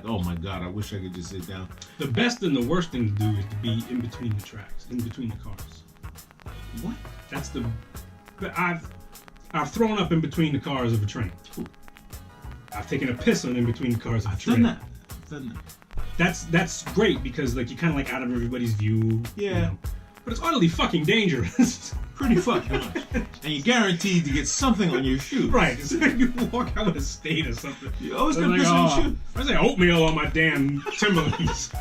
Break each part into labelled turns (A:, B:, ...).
A: Oh my God, I wish I could just sit down.
B: The best and the worst thing to do is to be in between the tracks, in between the cars.
A: What?
B: That's the. But I've thrown up in between the cars of a train.
A: Ooh.
B: I've taken a piss on in between the cars of a
A: I've
B: train.
A: done that. I've done that.
B: That's great because like you're kind of like out of everybody's view.
A: Yeah.
B: You know? But it's utterly fucking dangerous.
A: Pretty fucking much. And you're guaranteed to get something on your shoes.
B: Right. It's like you walk out with a stain or something.
A: You always
B: It's
A: gonna
B: like,
A: piss on your shoes.
B: I say oatmeal on my damn Timberlands.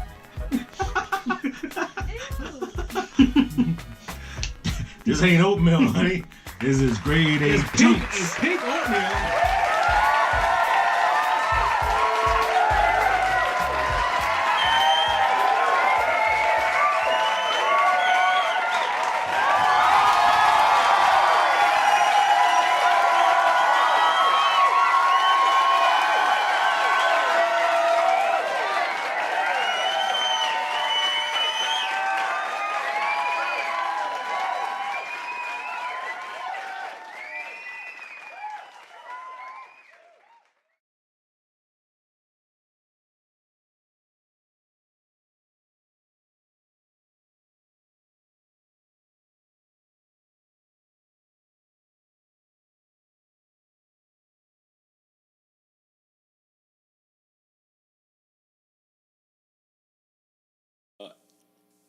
A: This ain't oatmeal, honey. This is grade A
B: It's pink.
A: Tunks.
B: It's pink oatmeal.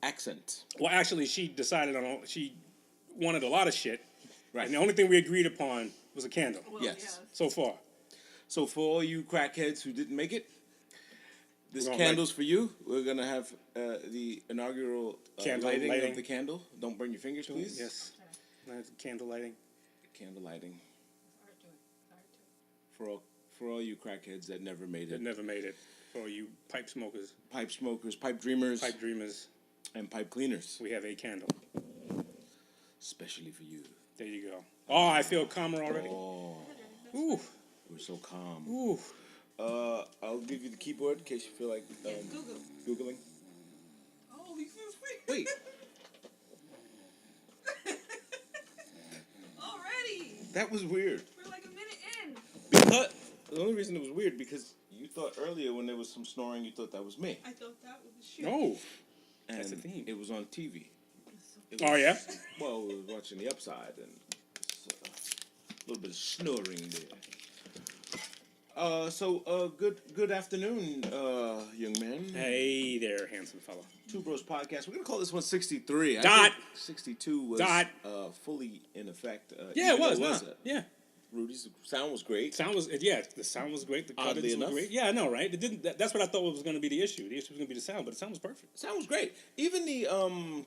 C: Accent.
B: Well, actually, she decided on. She wanted a lot of shit,
C: Right.
B: and the only thing we agreed upon was a candle.
D: Well,
C: Yes.
B: So far,
C: So for all you crackheads who didn't make it, this
B: We're gonna
C: candle's for you. We're gonna have the inaugural
B: Candle
C: lighting
B: lighting.
C: of the candle. Don't burn your fingers, please.
B: yes, candle lighting.
C: Candle lighting for all you crackheads that never made
B: That
C: it.
B: never made it. For you pipe smokers,
C: Pipe smokers, pipe dreamers,
B: pipe dreamers,
C: and pipe cleaners,
B: we have a candle.
C: especially for you.
B: There you go. Oh, I feel calmer already.
C: Oh,
B: Ooh,
C: we're so calm.
B: ooh.
C: I'll give you the keyboard in case you feel like
D: Google.
C: googling.
D: Oh, this is
C: Wait,
D: already.
C: that was weird.
D: We're like a minute in.
C: Because the only reason it was weird because you thought earlier when there was some snoring, you thought that was me.
D: I thought that was the shoot.
B: No.
C: And
B: That's the theme.
C: it was on TV. It
B: Oh
C: was-
B: yeah.
C: Well, we were watching The Upside, and it's, a little bit of snoring there. Good afternoon, young man.
B: Hey there, handsome fella.
C: Two Bros Podcast. We're gonna call this one 63. I
B: Dot.
C: think 62 was
B: Dot.
C: fully in effect.
B: Yeah, it
C: even
B: was.
C: though
B: Huh? Yeah.
C: Rudy's sound was great.
B: Sound was the sound was great. The
C: Oddly
B: cuttings were
C: enough.
B: great. Yeah, I know, right? It didn't. That's what I thought was going to be the issue. The issue was going to be the sound, but the sound was perfect.
C: Sound was great. Even the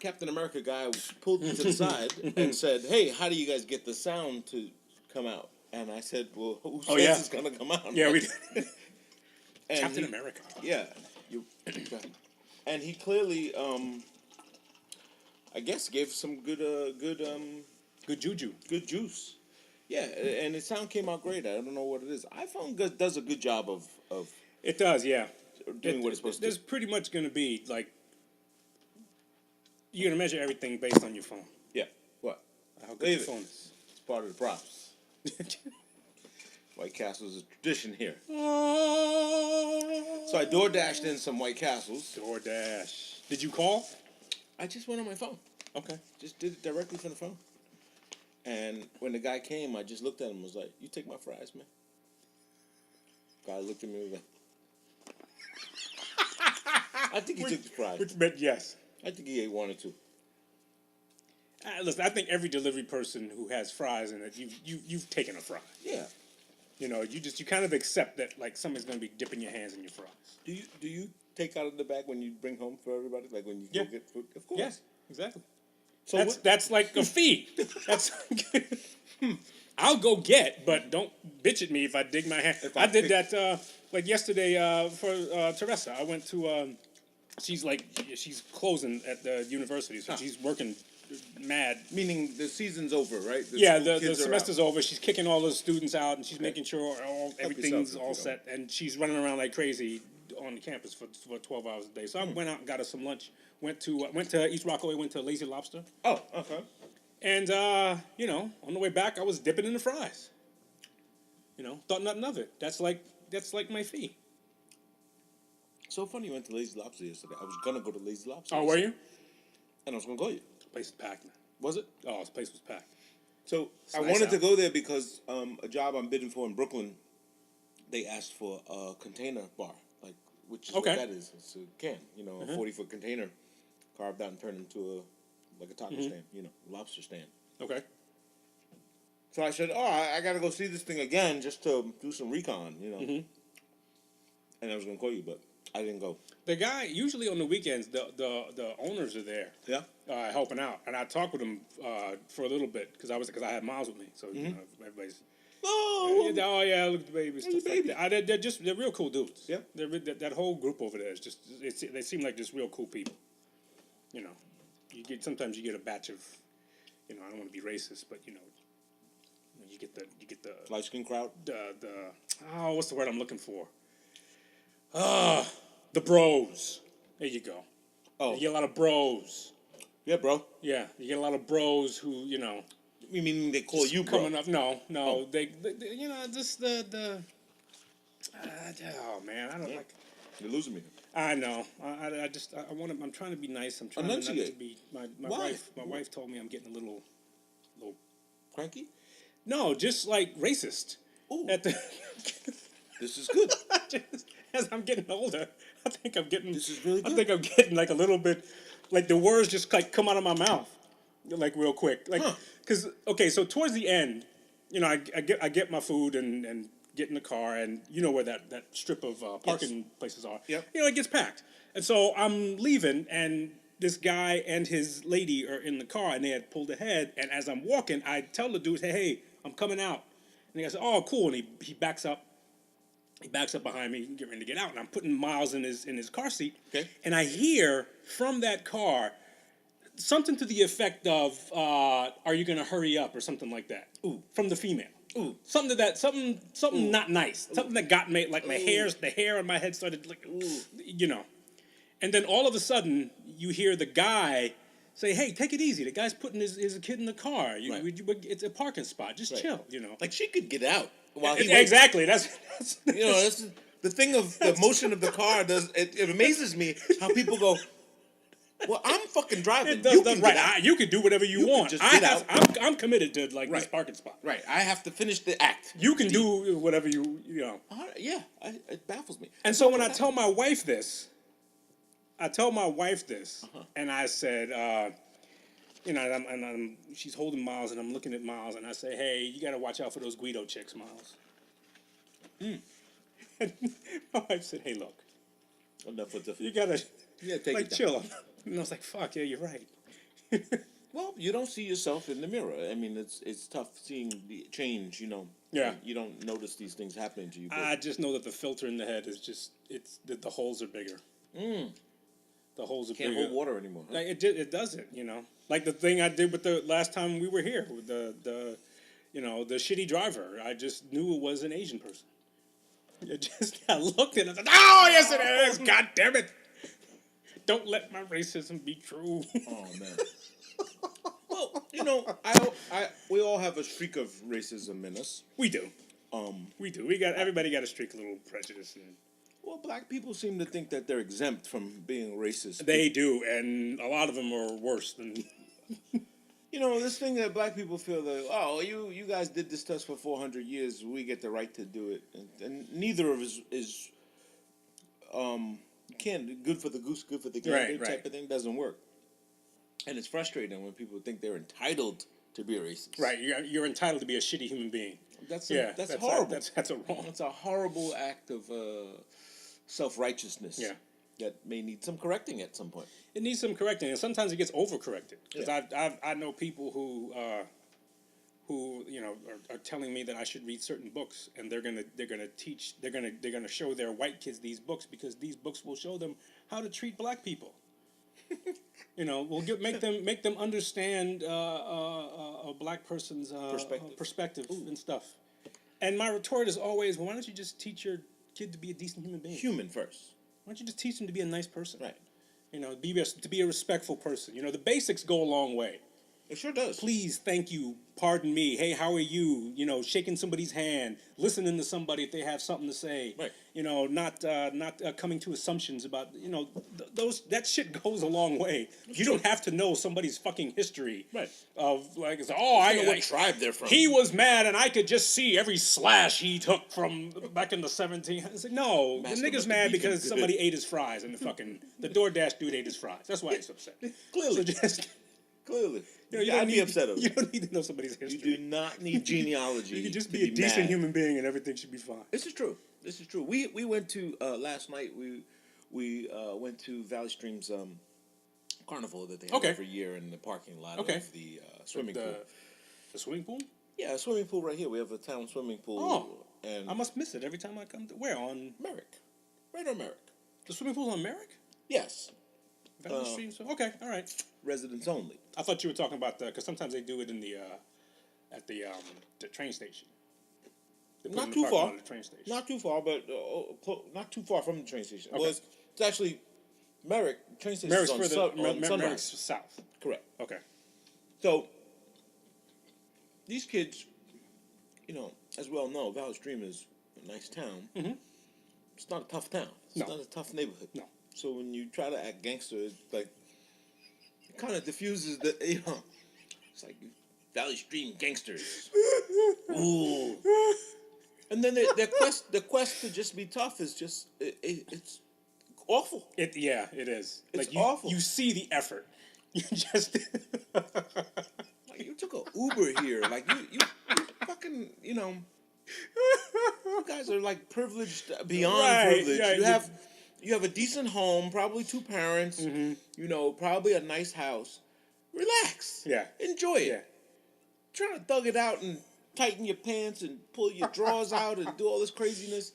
C: Captain America guy pulled me to the side and said, "Hey, how do you guys get the sound to come out?" And I said, "Well, who says
B: yeah.
C: it's gonna come out?"
B: Yeah, we did.
C: And
B: Captain
C: he-
B: America.
C: Yeah, and he clearly, I guess, gave some good
B: Juju.
C: good juice. Yeah, and the sound came out great. I don't know what it is. iPhone does a good job of
B: It does, yeah.
C: doing what it's supposed to
B: There's
C: do.
B: pretty much going to be like you're going to measure everything based on your phone.
C: Yeah, what?
B: How good
C: Leave
B: your
C: it.
B: phone is.
C: It's part of the props. White Castle's a tradition here.
B: Oh.
C: So I door dashed in some White Castles.
B: DoorDash. Did you call?
C: I just went on my phone.
B: Okay.
C: Just did it directly from the phone. And when the guy came, I just looked at him and was like, "You take my fries, man." Guy looked at me and was like, I think he took the fries.
B: Which meant yes.
C: I think he ate one or two.
B: Listen, I think every delivery person who has fries in it, you've taken a fry.
C: Yeah.
B: You know, you kind of accept that like somebody's going to be dipping your hands in your fries.
C: Do you take out of the bag when you bring home for everybody? Like when you
B: Yeah.
C: go get food? Of course.
B: Yes, exactly.
C: So
B: That's like a fee. That's I'll go get, but don't bitch at me if I dig my hand.
C: If
B: I
C: I
B: did
C: pick-
B: that like yesterday for Teresa. I went to she's closing at the university, so she's working mad.
C: meaning the season's over, right?
B: Yeah,
C: school
B: the
C: kids are
B: semester's
C: out.
B: over. She's kicking all those students out, and she's making sure everything's
C: yourself,
B: all
C: if you
B: set. And she's running around like crazy on the campus for 12 hours a day. So I went out and got her some lunch. Went to East Rockaway. Went to Lazy Lobster.
C: Oh, okay.
B: And, on the way back, I was dipping in the fries. Thought nothing of it. That's like my fee.
C: so funny you went to Lazy Lobster yesterday. I was gonna go to Lazy Lobster.
B: Oh, were you?
C: And I was gonna call you.
B: Place was packed, man.
C: Was it?
B: Oh, this place was packed.
C: So I
B: nice
C: wanted to
B: out.
C: go there because a job I'm bidding for in Brooklyn, they asked for a container bar, like which is
B: Okay.
C: what that is. It's a can, a 40-foot container, carved out and turned into a taco stand, lobster stand.
B: Okay.
C: So I said, I gotta go see this thing again just to do some recon, And I was gonna call you, but I didn't go.
B: The guy usually on the weekends, the owners are there.
C: Yeah.
B: Helping out, and I talked with him for a little bit because I had Miles with me, so everybody's.
C: Oh,
B: Yeah, look at the baby, stuff
C: baby.
B: like that. They're real cool dudes.
C: Yeah.
B: That whole group over there is just they seem like just real cool people. Sometimes you get a batch of, I don't want to be racist, but you get the
C: light skin crowd.
B: what's the word I'm looking for? The bros. There you go.
C: Oh,
B: You get a lot of bros.
C: yeah, bro.
B: Yeah, you get a lot of bros who
C: You mean they call you bro?
B: coming up. No, they just the. Oh man, I don't like.
C: You're losing me.
B: I know. I want to. I'm trying to be nice. I'm trying not to
C: Enunciate.
B: be. My
C: Why?
B: wife. My wife told me I'm getting a little.
C: Cranky?
B: No, just like racist.
C: Ooh.
B: At the,
C: This is good.
B: as I'm getting older, I think I'm getting.
C: This is really
B: I
C: good.
B: think I'm getting like a little bit, like the words just like come out of my mouth, like real quick, like because okay, so towards the end, I get my food and get in the car, and you know where that strip of parking places are.
C: Yep.
B: It gets packed, and so I'm leaving, and this guy and his lady are in the car, and they had pulled ahead, and as I'm walking, I tell the dude, hey, I'm coming out, and the guy said, oh, cool, and he backs up. He backs up behind me, getting ready to get out, and I'm putting Miles in his car seat.
C: Okay.
B: And I hear from that car something to the effect of, "Are you going to hurry up?" or something like that.
C: Ooh.
B: From the female.
C: Ooh.
B: Something not nice. Something that got me like the hair on my head started like, And then all of a sudden you hear the guy say, "Hey, take it easy. The guy's putting his kid in the car. It's a parking spot. Just chill."
C: Like she could get out while he
B: Exactly. That's
C: That's the thing of the motion of the car. It amazes me how people go, well, I'm fucking driving.
B: It does,
C: You
B: does
C: can
B: right.
C: get out.
B: You can do whatever you want.
C: just get out.
B: I'm committed to this
C: Right.
B: parking spot.
C: Right. I have to finish the act.
B: You can do whatever you know.
C: Yeah. It baffles me.
B: And so when I tell my wife this, and I said, she's holding Miles, and I'm looking at Miles, and I say, hey, you got to watch out for those Guido chicks, Miles. And my wife said, hey, look,
C: Enough with the.
B: you got to
C: take
B: like
C: it down.
B: chill. And I was like, fuck, yeah, you're right.
C: Well, you don't see yourself in the mirror. I mean, it's tough seeing the change.
B: Yeah.
C: You don't notice these things happening to you. But
B: I just know that the filter in the head is just the holes are bigger. The holes are
C: can't
B: bigger.
C: hold water anymore. Huh?
B: Like it doesn't, Like the thing I did with the last time we were here with the shitty driver. I just knew it was an Asian person. I looked at it. I said, "Oh, yes, it is. God damn it! Don't let my racism be true."
C: Oh man. Well, we all have a streak of racism in us.
B: We do. We do. Everybody got a streak, a little prejudice.
C: Well, black people seem to think that they're exempt from being racist.
B: They do, and a lot of them are worse than.
C: This thing that black people feel that, oh, you guys did this to us for 400 years, we get the right to do it. And neither of us is, good for the goose, good for the gander type of thing doesn't work. And it's frustrating when people think they're entitled to be a racist.
B: Right, you're entitled to be a shitty human being.
C: That's
B: That's
C: horrible.
B: That's a wrong.
C: It's a horrible act of self-righteousness.
B: Yeah.
C: That may need some correcting at some point.
B: It needs some correcting, and sometimes it gets overcorrected. Because I know people who are telling me that I should read certain books, and they're gonna show their white kids these books because these books will show them how to treat black people. We'll make them understand a black person's perspective and stuff. And my retort is always, well, why don't you just teach your kid to be a decent human being?
C: Human first.
B: Why don't you just teach them to be a nice person?
C: Right.
B: To be a respectful person. The basics go a long way.
C: It sure does.
B: Please, thank you, pardon me, hey, how are you? You know, shaking somebody's hand, listening to somebody if they have something to say.
C: Right.
B: You know, not coming to assumptions about, you know, that shit goes a long way. You don't have to know somebody's fucking history.
C: Right.
B: Of like, I
C: know what tribe they're from.
B: He was mad, and I could just see every slash he took from back in the 17. It's like, no,
C: Master
B: the nigga's
C: must
B: mad
C: have beat him
B: because
C: good.
B: somebody ate his fries and the DoorDash dude ate his fries. That's why he's upset.
C: Clearly.
B: So just.
C: Clearly.
B: You know, you
C: I'd
B: don't
C: be
B: need-
C: upset of
B: You
C: it.
B: don't need to know somebody's
C: You
B: history.
C: do not need genealogy.
B: You can just
C: to
B: be a decent
C: mad.
B: human being and everything should be fine.
C: This is true. This is true. We went to last night. We went to Valley Stream's carnival that they have
B: Okay.
C: every year in the parking lot
B: Okay.
C: of the swimming pool.
B: The swimming pool?
C: Yeah, a swimming pool right here. We have a town swimming pool.
B: Oh.
C: and
B: I must miss it every time I come to where? On
C: Merrick, right on Merrick.
B: the swimming pool's on Merrick?
C: Yes,
B: Valley Stream? So, okay, all right.
C: residents only.
B: I thought you were talking about because sometimes they do it in the at the train station. They put it
C: Not
B: in the
C: too
B: parking
C: far.
B: lot of the train station.
C: Not too far, but not too far from the train station.
B: Okay.
C: Well, it's actually Merrick train station.
B: Merrick's
C: on,
B: further.
C: on Sunrise.
B: Merrick's south.
C: Correct.
B: Okay.
C: So these kids, you know, as we all know, Valley Stream is a nice town. Mm-hmm. It's not a tough town. It's
B: No.
C: not a tough neighborhood.
B: No.
C: So when you try to act gangster, it's like it kind of diffuses the, you know, it's like Valley Stream gangsters. Ooh. And then the quest to just be tough is just it's awful.
B: It is.
C: It's
B: like you,
C: awful.
B: You see the effort. You just.
C: Like you took a Uber here, like you fucking, you know. You guys are like privileged beyond
B: Right,
C: privilege.
B: yeah,
C: You have a decent home, probably 2 parents,
B: Mm-hmm.
C: you know, probably a nice house. Relax.
B: Yeah.
C: Enjoy it.
B: Yeah.
C: Trying to thug it out and tighten your pants and pull your drawers out and do all this craziness.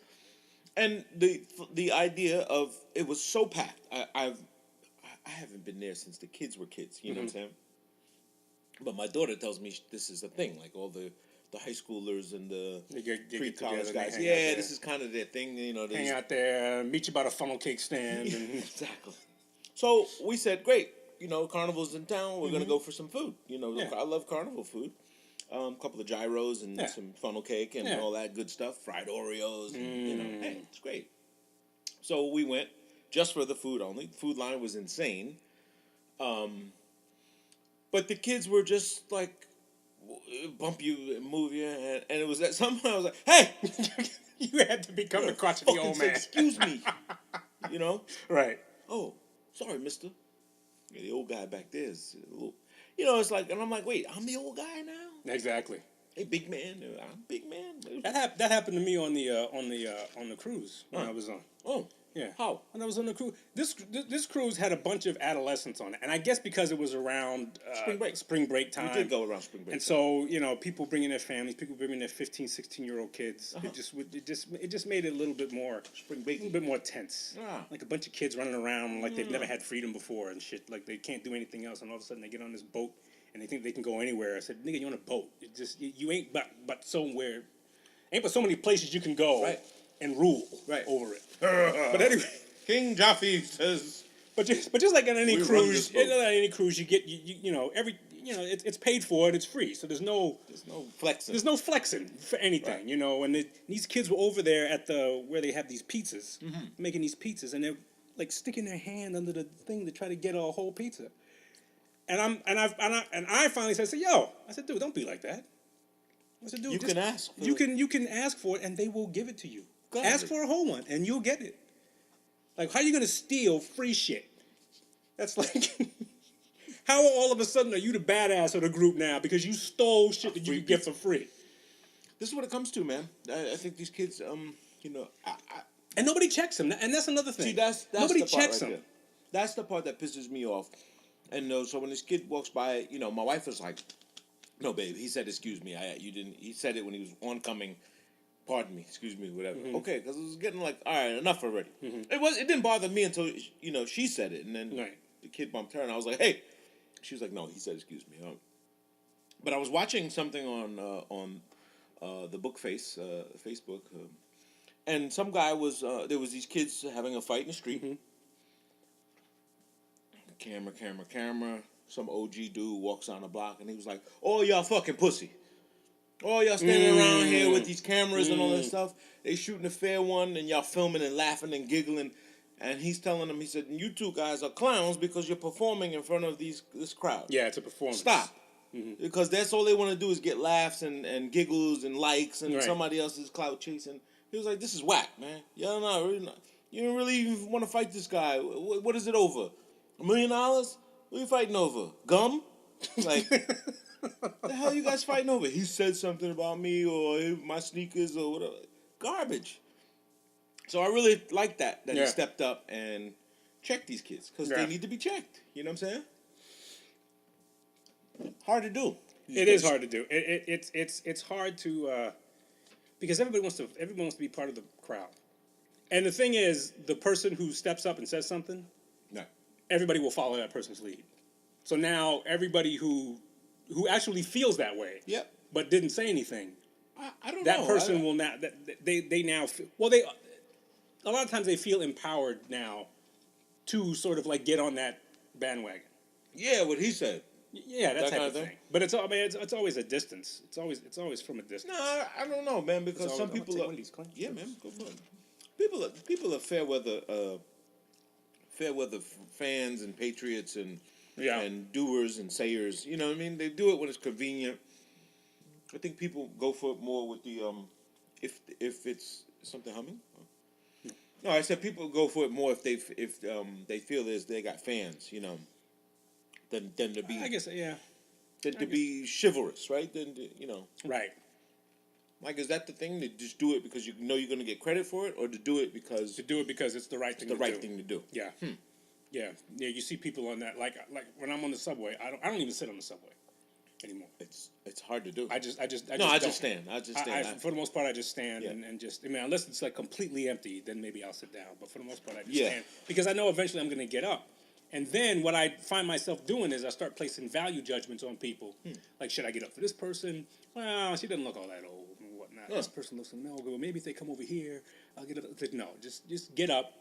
C: And the idea of it was so packed. I haven't been there since the kids were kids. You know what I'm saying? But my daughter tells me this is a thing. Like all the high schoolers and the
B: They get
C: pre-college
B: together, they
C: guys.
B: hang out
C: Yeah,
B: there.
C: this is kind of their thing. You know, they
B: Hang out there, meet you by the funnel cake stand, and
C: exactly. So we said, great. You know, Carnival's in town. We're gonna go for some food. You know,
B: Yeah.
C: I love Carnival food. A couple of gyros and
B: Yeah.
C: some funnel cake and
B: Yeah.
C: all that good stuff. Fried Oreos. And, you know, hey, it's great. So we went just for the food only. The food line was insane. But the kids were just like bump you and move you, and it was that somehow I was like, hey,
B: you had to become the crotchety
C: fucking
B: old man.
C: excuse me, you know.
B: Right.
C: Oh, sorry, mister. Yeah, the old guy back there is a little, you know, it's like, and I'm like, wait, I'm the old guy now?
B: Exactly.
C: Hey, big man, I'm big man.
B: That happened to me on the cruise when I was on.
C: Oh,
B: Yeah.
C: how?
B: When I was on the cruise, this cruise had a bunch of adolescents on it, and I guess because it was around spring break time.
C: We did go around spring break.
B: And so, you know, people bringing their families, people bringing their 15, 16-year-old kids.
C: Uh-huh.
B: It just made it a little bit more a little bit more tense.
C: Ah.
B: Like a bunch of kids running around like they've never had freedom before and shit. Like they can't do anything else, and all of a sudden they get on this boat and they think they can go anywhere. I said, nigga, you're on a boat. It just you ain't but somewhere. Ain't but so many places you can go
C: Right.
B: and rule over it. But anyway.
C: King Jaffe says,
B: But just like on any
C: We run
B: cruise,
C: this boat.
B: on any cruise, you get you know it's paid for and it's free, so there's no flexing for anything,
C: Right.
B: you know. And these kids were over there at where they have these pizzas, making these pizzas, and they're like sticking their hand under the thing to try to get a whole pizza. And I finally said, yo, I said, dude, don't be like that. I said, dude,
C: You can ask for
B: you
C: it.
B: can ask for it, and they will give it to you.
C: Gladly.
B: Ask for a whole one, and you'll get it. Like, how are you gonna steal free shit? That's like, how all of a sudden are you the badass of the group now because you stole shit that you could get for free?
C: this is what it comes to, man. I think these kids, you know,
B: And nobody checks them, and that's another thing.
C: see, that's
B: nobody
C: the part
B: checks
C: right
B: them.
C: there. That's the part that pisses me off. And so when this kid walks by, you know, my wife was like, "No, babe," he said, "Excuse me, you didn't." He said it when he was oncoming. Pardon me, excuse me, whatever. Okay, because it was getting like, all right, enough already. It didn't bother me until she said it, and then
B: Right.
C: the kid bumped her, and I was like, hey. She was like, no, he said, excuse me. But I was watching something on the Bookface Facebook, and some guy was there was these kids having a fight in the street. Camera, some OG dude walks on the block and he was like, "Oh, y'all fucking pussy. Oh, y'all standing around here with these cameras and all that stuff. They shooting a fair one and y'all filming and laughing and giggling." And he's telling them, he said, "You two guys are clowns because you're performing in front of this crowd.
B: Yeah, it's a performance.
C: Stop." Because that's all they want to do is get laughs and giggles and likes and
B: Right.
C: somebody else's clout chasing. He was like, "This is whack, man. Y'all not really not. You don't really even want to fight this guy. What is it over? $1 million? What are you fighting over? Gum? Like, the hell you guys fighting over? He said something about me or my sneakers or whatever. Garbage." So I really like that he
B: Yeah.
C: stepped up and checked these kids because
B: Yeah.
C: they need to be checked. You know what I'm saying? Hard to do.
B: It is hard to do. It's hard to because everyone wants to be part of the crowd. And the thing is, the person who steps up and says something,
C: No.
B: everybody will follow that person's lead. So now everybody who actually feels that way,
C: Yep.
B: but didn't say anything,
C: I don't
B: that
C: know.
B: person will now they now they a lot of times they feel empowered now to sort of like get on that bandwagon.
C: Yeah, what he said.
B: Yeah, that type
C: kind
B: of
C: of thing?
B: thing. But it's always a distance. It's always from a distance.
C: No, I don't know, man, because
B: So
C: some
B: I'm gonna
C: people
B: take
C: are.
B: one of these claims.
C: Yeah, man, go for it. People are fair weather fans and patriots and
B: Yeah.
C: and doers and sayers. You know what I mean? They do it when it's convenient. I think people go for it more with the if it's something humming. No, I said people go for it more if they feel as they got fans, you know, than to be
B: I guess yeah.
C: be chivalrous, right? Then you know.
B: Right.
C: Like, is that the thing, to just do it because you know you're going to get credit for it, or to do it because
B: To do it because it's the right thing
C: the
B: to
C: right
B: do.
C: thing to do?
B: Yeah. Yeah. Yeah, you see people on that like when I'm on the subway, I don't even sit on the subway anymore.
C: It's hard to do.
B: I just
C: I
B: don't.
C: just stand. I just stand.
B: For the most part, I just stand
C: Yeah.
B: and just, I mean, unless it's like completely empty, then maybe I'll sit down. But for the most part, I just
C: Yeah.
B: stand because I know eventually I'm going to get up. And then what I find myself doing is I start placing value judgments on people. Like, should I get up for this person? Well, she doesn't look all that old and whatnot. This person looks familiar. Well, maybe if they come over here, I'll get up. It's like, no, just get up.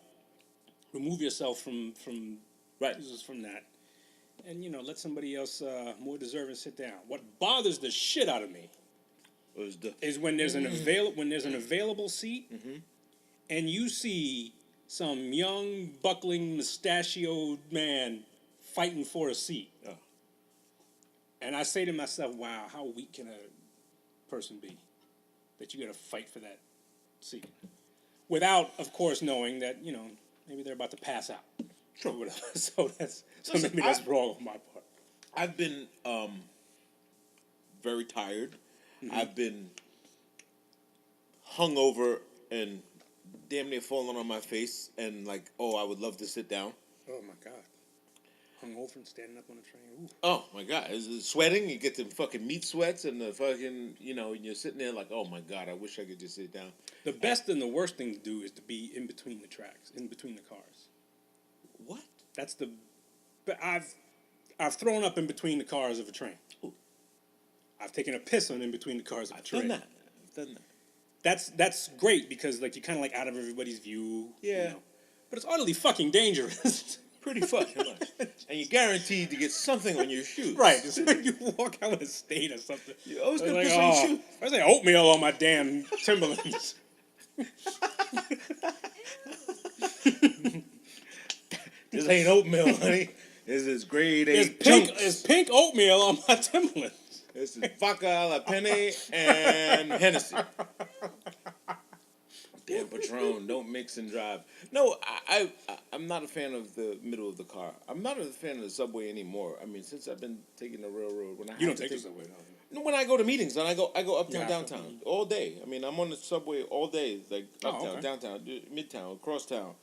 B: Remove yourself from that. And, you know, let somebody else more deserving sit down. What bothers the shit out of me
C: Was the
B: is when there's an available seat, and you see some young buckling mustachioed man fighting for a seat,
C: Oh.
B: and I say to myself, "Wow, how weak can a person be that you got to fight for that seat?" Without, of course, knowing that maybe they're about to pass out. Or whatever. So
C: Listen,
B: maybe that's wrong on my part.
C: I've been very tired. I've been hungover and damn near falling on my face, and like, oh, I would love to sit down.
B: Oh my god, hungover and standing up on a train. Ooh.
C: Oh my god, is sweating? You get the fucking meat sweats and the fucking, and you're sitting there like, oh my god, I wish I could just sit down.
B: The best and the worst thing to do is to be in between the tracks, in between the cars.
C: What?
B: That's the. But I've thrown up in between the cars of a train. I've taken a piss on in between the cars of a train.
C: I've done that.
B: That's great because like you're kind of like out of everybody's view.
C: Yeah.
B: But it's utterly fucking dangerous.
C: Pretty fucking much. And you're guaranteed to get something on your shoes.
B: Right. It's like you walk out with a stain or something.
C: You always gonna
B: Like,
C: piss on your shoes.
B: I was like oatmeal on my damn Timberlands.
C: This ain't oatmeal, honey. This is grade
B: It's
C: 8
B: pink.
C: chunks.
B: It's pink oatmeal on my Timberlands.
C: This is vodka a la penne and Hennessy. Damn Patron, don't mix and drive. No, I'm not a fan of the middle of the car. I'm not a fan of the subway anymore. I mean, since I've been taking the railroad, when I
B: You
C: have
B: don't
C: to
B: take the subway, no.
C: No, when I go to meetings, and I go uptown,
B: Yeah.
C: downtown all day. I mean, I'm on the subway all day, like uptown,
B: okay.
C: downtown, midtown, across town.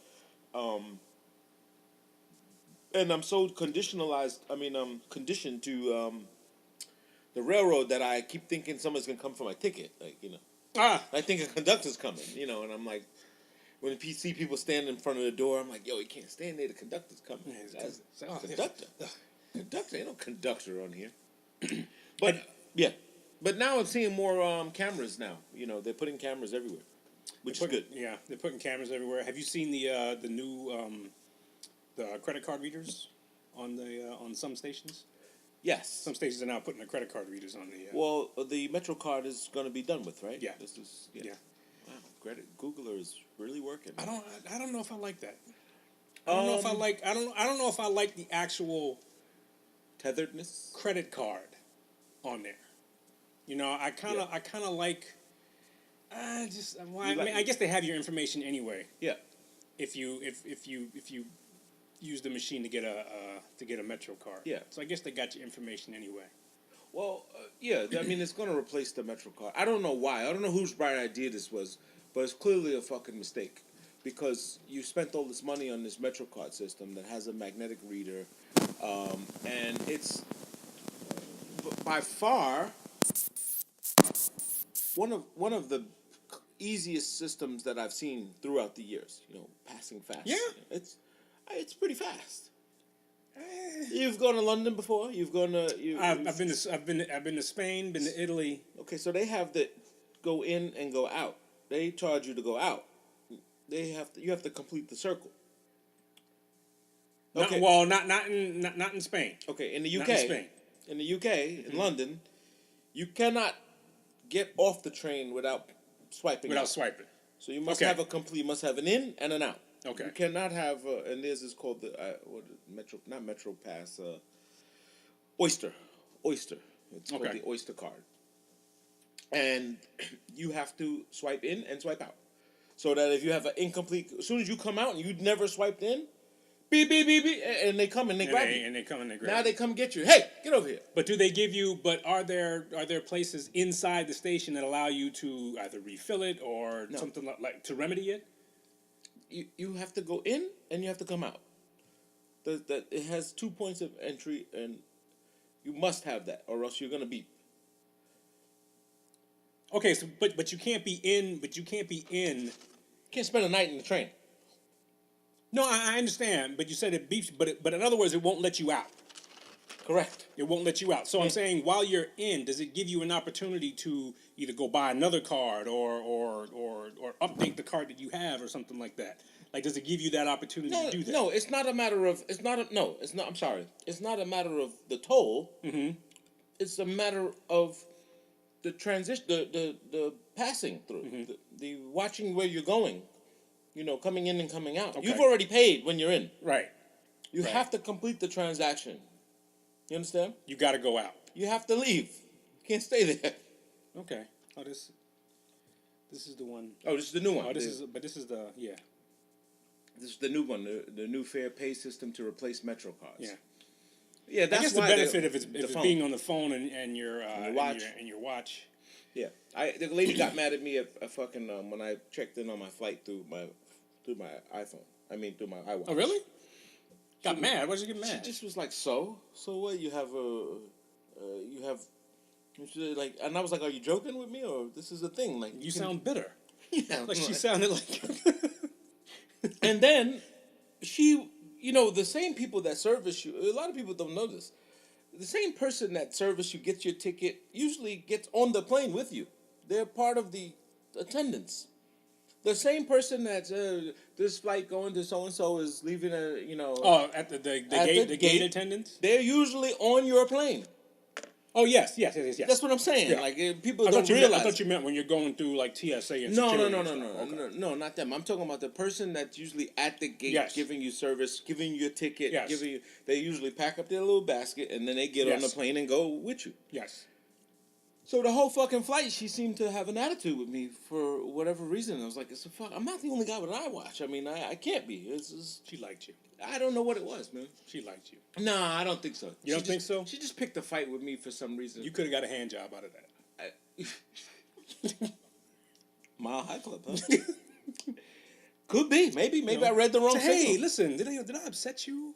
C: And I'm so conditionalized. I mean, I'm conditioned to the railroad that I keep thinking someone's gonna come for my ticket. Like, I think a conductor's coming. And I'm like, when you see people stand in front of the door, I'm like, yo, you can't stand there. The conductor's coming.
B: Yeah,
C: That's
B: oh,
C: conductor. Conductor, ain't no conductor on here. But yeah, but now I'm seeing more cameras now. They're putting cameras everywhere, which is good.
B: Yeah, they're putting cameras everywhere. Have you seen the new the credit card readers on some stations?
C: Yes.
B: Some stations are now putting the credit card readers on the.
C: Well, the Metro card is going to be done with, right?
B: Yeah.
C: This is
B: Yeah.
C: Wow, Googler is really working.
B: I don't know if I like that. I don't know if I like. I don't know if I like the actual
C: Tetheredness.
B: credit card on there. You know, I kind of like. Well, I mean, I guess they have your information anyway.
C: Yeah.
B: If you use the machine to get a Metro card.
C: Yeah.
B: So I guess they got your information anyway.
C: Well, yeah. I mean, it's going to replace the Metro card. I don't know why. I don't know whose bright idea this was, but it's clearly a fucking mistake, because you spent all this money on this Metro card system that has a magnetic reader, and it's by far one of the easiest systems that I've seen throughout the years. You know, passing fast.
B: Yeah.
C: It's pretty fast. You've gone to London before. You've gone to.
B: I've been to Spain, been to Italy.
C: Okay, so they have the go in and go out. They charge you to go out. You have to complete the circle. Okay.
B: Not in Spain.
C: Okay, in the UK,
B: Not in Spain.
C: in the UK, in London, you cannot get off the train without swiping.
B: Without
C: out.
B: swiping.
C: So you must
B: Okay.
C: have a complete. You must have an in and an out.
B: Okay.
C: You cannot have, and this is called the not Metro Pass, Oyster. It's called
B: Okay.
C: the Oyster card, and you have to swipe in and swipe out, so that if you have an incomplete, as soon as you come out and you'd never swiped in, beep beep beep beep, and they come and they grab you.
B: And they come and they grab
C: Now
B: you.
C: they come get you. Hey, get over here.
B: But do they give you? But are there places inside the station that allow you to either refill it or something like to remedy it?
C: You have to go in and you have to come out. That it has 2 points of entry, and you must have that, or else you're gonna beep.
B: Okay, so but you can't be in. But you can't be in.
C: You can't spend a night in the train.
B: No, I understand. But you said it beeps. But in other words, it won't let you out.
C: Correct.
B: It won't let you out. So I'm saying, while you're in, does it give you an opportunity to either go buy another card or update the card that you have or something like that? Like, does it give you that opportunity to do that?
C: No, it's not a matter of. It's not. It's not. I'm sorry. It's not a matter of the toll. Mm-hmm. It's a matter of the transition, the passing through, the watching where you're going. You know, coming in and coming out.
B: Okay.
C: You've already paid when you're in.
B: Right.
C: You
B: Right.
C: have to complete the transaction. You understand?
B: You got to go out.
C: You have to leave. You can't stay there.
B: Okay. Oh, this is the one.
C: Oh, this is the new one.
B: Oh, this is the yeah.
C: This is the new one. The new fair pay system to replace Metro cards.
B: Yeah.
C: Yeah, that's
B: I guess the
C: why
B: benefit if it's
C: phone.
B: being on the phone and your
C: watch.
B: and your watch.
C: Yeah, the lady got mad at me at fucking when I checked in on my flight through my iPhone. I mean through my iWatch.
B: Oh, really? Got mad? Why did you get
C: She
B: mad?
C: just was like, so what? You have like, and I was like, are you joking with me, or this is a thing? Like,
B: You sound bitter.
C: yeah,
B: Like she sounded like.
C: And then she, you know, the same people that service you, a lot of people don't know this. The same person that service you, gets your ticket, usually gets on the plane with you. They're part of the attendance. The same person that's this flight going to so and so is leaving
B: Oh, at the gate attendant.
C: They're usually on your plane.
B: Oh yes.
C: That's what I'm saying.
B: Yeah.
C: Like people
B: I
C: don't
B: thought,
C: realize.
B: I thought you meant when you're going through like TSA and
C: No,
B: security and stuff. Okay.
C: no, not them. I'm talking about the person that's usually at the gate,
B: Yes.
C: giving you service, giving you a ticket,
B: Yes.
C: giving you. They usually pack up their little basket and then they get on the
B: Yes.
C: plane and go with you.
B: Yes.
C: So the whole fucking flight, she seemed to have an attitude with me for whatever reason. I was like, I'm not the only guy with an iWatch. I mean, I can't be.
B: She liked you.
C: I don't know what it was, man.
B: She liked you.
C: Nah, I don't think so.
B: You don't think so?
C: She just picked a fight with me for some reason.
B: You could have got a hand job out of that.
C: Mile High Club, huh? Could be. Maybe I read the wrong
B: Say, hey,
C: signal.
B: listen, did I upset you?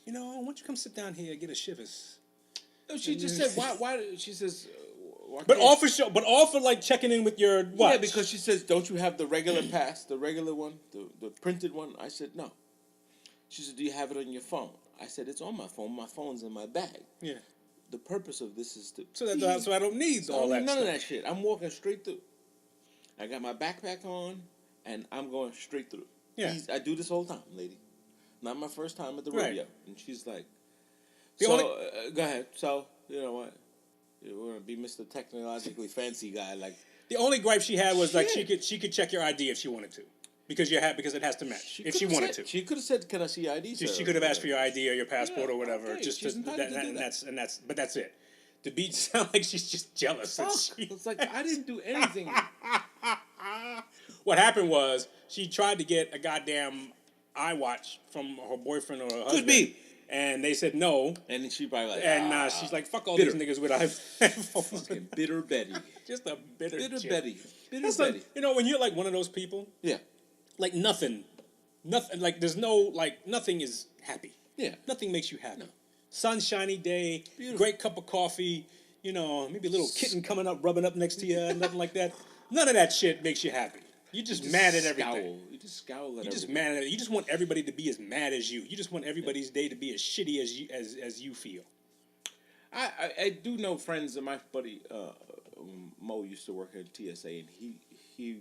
B: You know, why don't you come sit down here and get a shivers?
C: No, she just said, why? She says, why
B: But
C: can't-
B: all for like checking in with your watch.
C: Yeah, because she says, don't you have the regular pass, the regular one, the printed one? I said, no. She said, do you have it on your phone? I said, it's on my phone. My phone's in my bag.
B: yeah.
C: The purpose of this is to...
B: So I don't need all that.
C: None
B: stuff.
C: of that shit. I'm walking straight through. I got my backpack on, and I'm going straight through.
B: Yeah.
C: I do this all the time, lady. Not my first time at the
B: Right.
C: rodeo. And she's like,
B: The
C: So
B: only-
C: go ahead. So you know what? We're gonna be Mr. Technologically Fancy guy. Like
B: The only gripe she had was like
C: Shit.
B: she could check your ID if she wanted to, because it has to match if she
C: could've
B: wanted
C: said-
B: to.
C: She could have said, "Can I see your ID?"
B: She
C: sir?"
B: could have asked for your ID or your passport
C: Yeah,
B: or whatever.
C: okay,
B: Just
C: she's entitled to do that.
B: but that's it. The beat sound like she's just jealous. And
C: Fuck.
B: she-
C: It's like I didn't do anything.
B: what happened was she tried to get a goddamn iWatch from her boyfriend or her husband.
C: be.
B: And they said no.
C: And then she probably like,
B: And she's like, "Fuck all
C: bitter.
B: these niggas with iPhones."
C: fucking bitter Betty.
B: Just a bitter chick.
C: Betty. Bitter
B: That's
C: Betty.
B: like, you know, when you're like one of those people,
C: Yeah.
B: like nothing, like there's no, like nothing is happy.
C: Yeah.
B: Nothing makes you happy. Sunshiny day,
C: Beautiful.
B: great cup of coffee, you know, maybe a little kitten coming up, rubbing up next to you, nothing like that. None of that shit makes you happy. You're just mad at everything.
C: Scowl. You just scowl at
B: You're just
C: everything.
B: mad at it. You just want everybody to be as mad as you. You just want everybody's day to be as shitty as you feel.
C: I do know friends, and my buddy Mo used to work at TSA, and he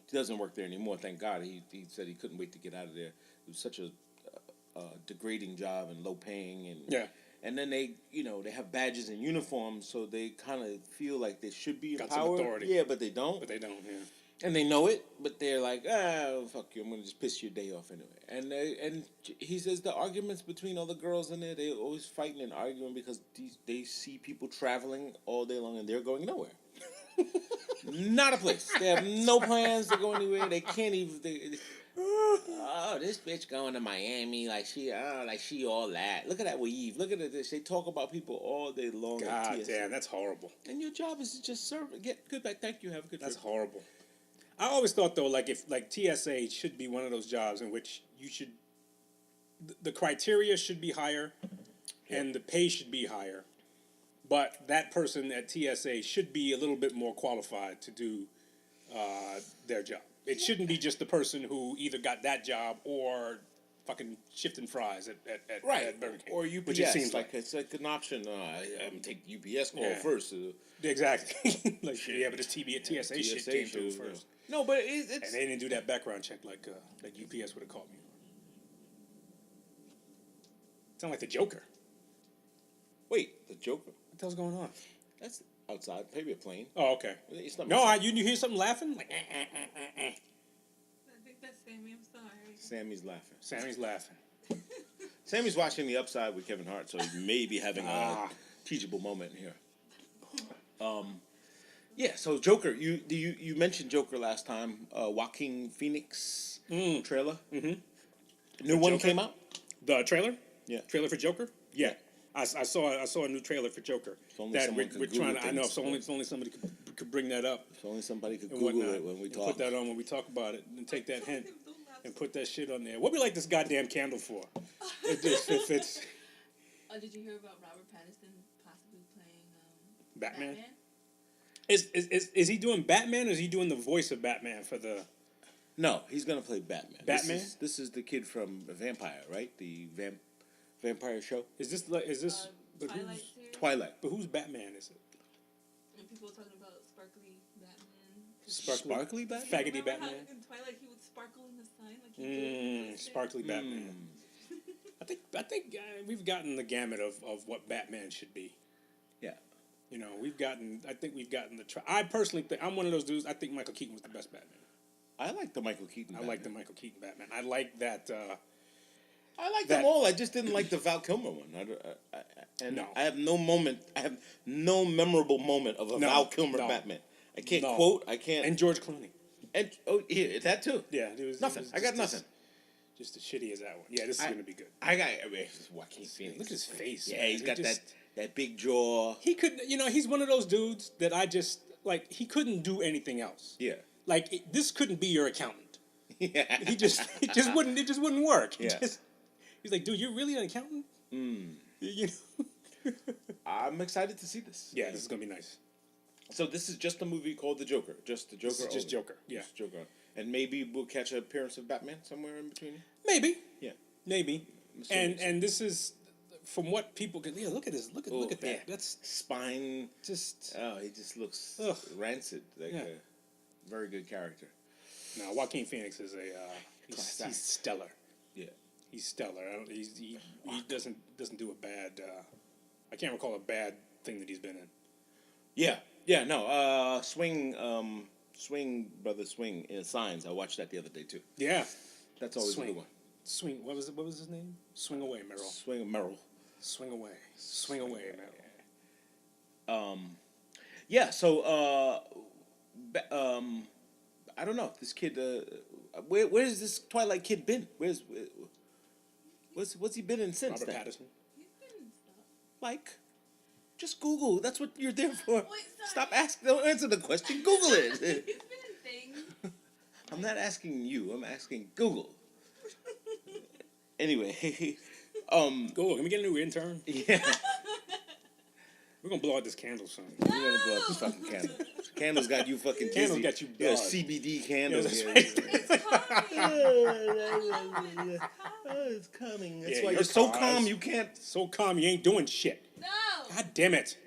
C: doesn't work there anymore. Thank God. He said he couldn't wait to get out of there. It was such a degrading job and low paying, and
B: Yeah.
C: And then they have badges and uniforms, so they kind of feel like they should be in
B: Got some
C: power.
B: authority.
C: Yeah, but they don't.
B: But they don't, yeah.
C: And they know it, but they're like, fuck you, I'm gonna just piss your day off anyway. And he says the arguments between all the girls in there, they're always fighting and arguing because they see people traveling all day long and they're going nowhere. Not a place. They have no plans to go anywhere. They can't even. Oh, this bitch going to Miami like she all that. Look at that weave. Look at this. They talk about people all day long. at
B: God
C: TSA.
B: damn, that's horrible.
C: And your job is to just serve. Get good back. Thank you. Have a good.
B: That's
C: trip.
B: horrible. I always thought though, like if like TSA should be one of those jobs in which you should, the criteria should be higher, and the pay should be higher, but that person at TSA should be a little bit more qualified to do their job. It shouldn't be just the person who either got that job or fucking shifting fries at
C: Right,
B: Burger King,
C: or UPS.
B: which it seems
C: like it's like an option. I'm gonna take the UPS call
B: Yeah.
C: first.
B: exactly. Like yeah, but this TSA shit came through
C: should,
B: first.
C: No, but it's
B: And they didn't do that background check like UPS would have called me. Sound like the Joker.
C: wait, the Joker.
B: What the hell's going on?
C: That's outside. Maybe a plane.
B: Oh, okay.
C: It's not.
B: No,
C: my-
B: you hear something laughing? Like,
D: I think that's Sammy. I'm sorry.
C: Sammy's laughing.
B: Sammy's laughing.
C: Sammy's watching The Upside with Kevin Hart, so he may be having a teachable moment here. Yeah. So Joker, you mentioned Joker last time. Joaquin Phoenix trailer. Mm-hmm. New one
B: Joker?
C: came out.
B: The trailer?
C: Yeah.
B: Trailer for Joker? Yeah. I saw a new trailer for Joker.
C: only
B: That
C: someone
B: we're
C: can
B: trying
C: Google
B: to. I know.
C: things.
B: If only somebody could bring that up
C: If only somebody could
B: and
C: Google
B: whatnot.
C: it when we
B: and
C: talk.
B: put that on when we talk about it and take that hint and put that shit on there. What we like this goddamn candle for? If it's
E: Oh, did you hear about Robert Pattinson possibly playing
B: Batman? Is he doing Batman or is he doing the voice of Batman for the?
C: No, he's gonna play Batman.
B: Batman?
C: This is the kid from Vampire, right? The Vampire show.
B: Is this but
E: Twilight
B: who's
E: series?
C: Twilight.
B: but who's Batman? Is it
E: And people were talking about sparkly Batman.
C: Sparkly Batman.
B: faggoty
D: Remember how
B: Batman?
D: in Twilight he would sparkle in the sun like he did? in
B: Sparkly Batman. I think we've gotten the gamut of what Batman should be.
C: Yeah.
B: You know, I think we've gotten I personally think I'm one of those dudes. I think Michael Keaton was the best Batman.
C: I like the Michael Keaton.
B: I like the Michael Keaton Batman. I like that.
C: I like
B: that-
C: them all. I just didn't like the Val Kilmer one.
B: No.
C: I have no moment. I have no memorable moment of a Val Kilmer
B: no.
C: Batman. I can't
B: No.
C: quote. I can't.
B: And George Clooney.
C: And yeah, that too.
B: Yeah, it was
C: Nothing.
B: it was
C: I got
B: just
C: nothing.
B: Just as shitty as that one. Yeah, this is gonna be good.
C: I mean, Joaquin Phoenix.
B: Look at his face.
C: Yeah,
B: man.
C: he's
B: It
C: got
B: just-
C: that big jaw.
B: He could, he's one of those dudes that I just like. He couldn't do anything else.
C: Yeah.
B: Like this couldn't be your accountant.
C: Yeah.
B: It just wouldn't. It just wouldn't work.
C: Yeah.
B: He's like, dude, you're really an accountant? You know?
C: I'm excited to see this.
B: Yeah, this is gonna be nice.
C: So this is just a movie called The Joker. Just the Joker.
B: This is just
C: only.
B: Joker. Yeah,
C: Just Joker. And maybe we'll catch an appearance of Batman somewhere in between.
B: maybe,
C: Yeah.
B: maybe.
C: assuming so.
B: And this is from what people can. Yeah, look at this. Look at that.
C: yeah.
B: That's
C: Spine.
B: just.
C: Oh, he just looks
B: Ugh.
C: rancid. Like
B: Yeah.
C: a very good character.
B: No, Joaquin Phoenix is
C: Class
B: he's stellar.
C: Yeah.
B: He's stellar. He doesn't do a bad I can't recall a bad thing that he's been in.
C: Yeah, no. Swing, Brother Swing in Signs. I watched that the other day too.
B: Yeah.
C: That's always a
B: Swing.
C: good one.
B: Swing. What was his name? Swing away, Merrill.
C: Swing Merrill.
B: Swing away. Swing away, Merrill.
C: Yeah, so I don't know. This kid, where's this Twilight kid been? What's he been in since
B: Robert
C: then?
B: Pattinson.
E: He's been in stuff.
C: Like, just Google. That's what you're there for.
E: Wait, sorry.
C: Stop asking. Don't answer the question. Google it.
E: He's been in things.
C: I'm not asking you. I'm asking Google. Anyway,
B: Go. Can we get a new intern?
C: yeah,
B: We're gonna blow out this candle, son.
C: we're gonna blow up this fucking candle. Candle's got you fucking dizzy.
B: Candle's got you
C: Yeah,
B: buzzed.
C: CBD candle.
B: Yeah, that's
C: Yeah,
B: right.
E: It's coming.
C: Oh, it's coming. That's
B: Yeah,
C: why
B: your
C: you're so
B: cause.
C: calm you can't.
B: So calm, you ain't doing shit.
E: No.
B: God damn it.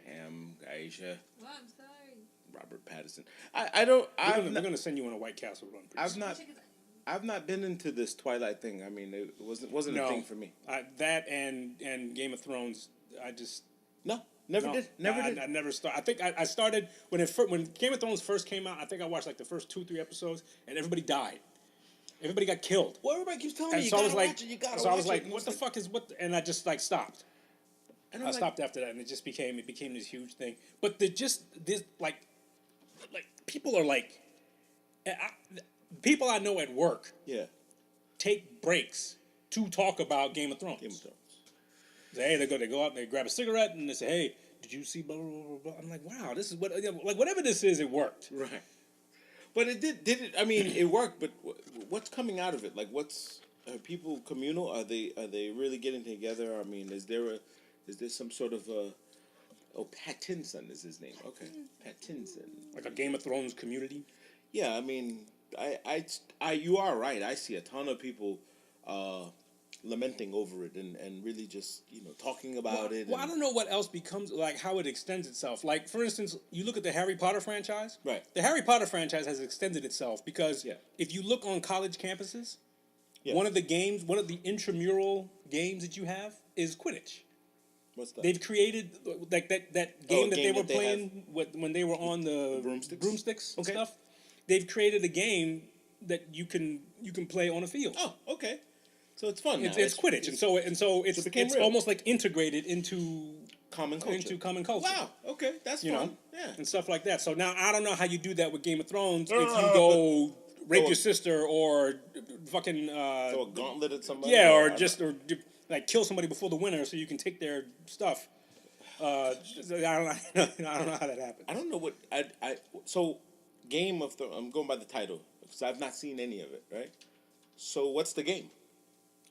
C: Aisha,
E: Well, I'm sorry.
C: Robert Pattinson. I don't.
B: We're gonna send you on a White Castle run. pretty
C: I've
B: soon.
C: not.
E: Check it out.
C: I've not been into this Twilight thing. I mean, it wasn't a thing for me.
B: That and Game of Thrones. I just
C: No, never did. Never did.
B: I never started. I think I started when when Game of Thrones first came out. I think I watched like the first 2-3 episodes, and everybody died. Everybody got killed.
C: Well, everybody keeps telling
B: And
C: me you
B: so I
C: gotta
B: was like,
C: watch it. You gotta
B: so I
C: watch
B: was
C: it.
B: like,
C: And
B: what
C: it's
B: the fuck is what? And I just like stopped.
C: and
B: I
C: I'm like,
B: stopped after that, and it became this huge thing. But this like people are like, people I know at work
C: yeah,
B: take breaks to talk about Game of Thrones.
C: Game of Thrones.
B: Say, hey, they go out and they grab a cigarette and they say, hey, did you see blah blah blah blah? I'm like, wow, this is what like whatever this is, it worked.
C: Right. But it did it? I mean, it worked. But what's coming out of it? Like, are people communal? Are they really getting together? I mean, is there some sort of Pattinson is his name? Okay, Pattinson.
B: Like a Game of Thrones community.
C: Yeah, I mean, I you are right. I see a ton of people lamenting over it and really just talking about it.
B: Well, I don't know what else becomes like how it extends itself. Like for instance, you look at the Harry Potter franchise.
C: Right.
B: The Harry Potter franchise has extended itself because
C: Yeah.
B: if you look on college campuses,
C: Yeah.
B: one of the intramural games that you have is Quidditch.
C: What's that?
B: They've created like that game that they
C: game
B: were
C: that they
B: playing when they were on the broomsticks and
C: Okay.
B: stuff. They've created a game that you can play on a field.
C: Oh, okay. So it's fun.
B: It's,
C: now.
B: it's Quidditch, and so it's
C: became real.
B: almost like integrated into
C: common culture.
B: common culture.
C: Wow. Okay, that's
B: You
C: fun.
B: know,
C: Yeah.
B: and stuff like that. So now I don't know how you do that with Game of Thrones if you
C: no,
B: go rape
C: throw
B: your
C: a-
B: sister or fucking
C: Throw a gauntlet at somebody.
B: yeah, or like kill somebody before the winter so you can take their stuff. I don't know how that happens.
C: I don't know what so Game of Thrones. I'm going by the title because I've not seen any of it. Right. So what's the game?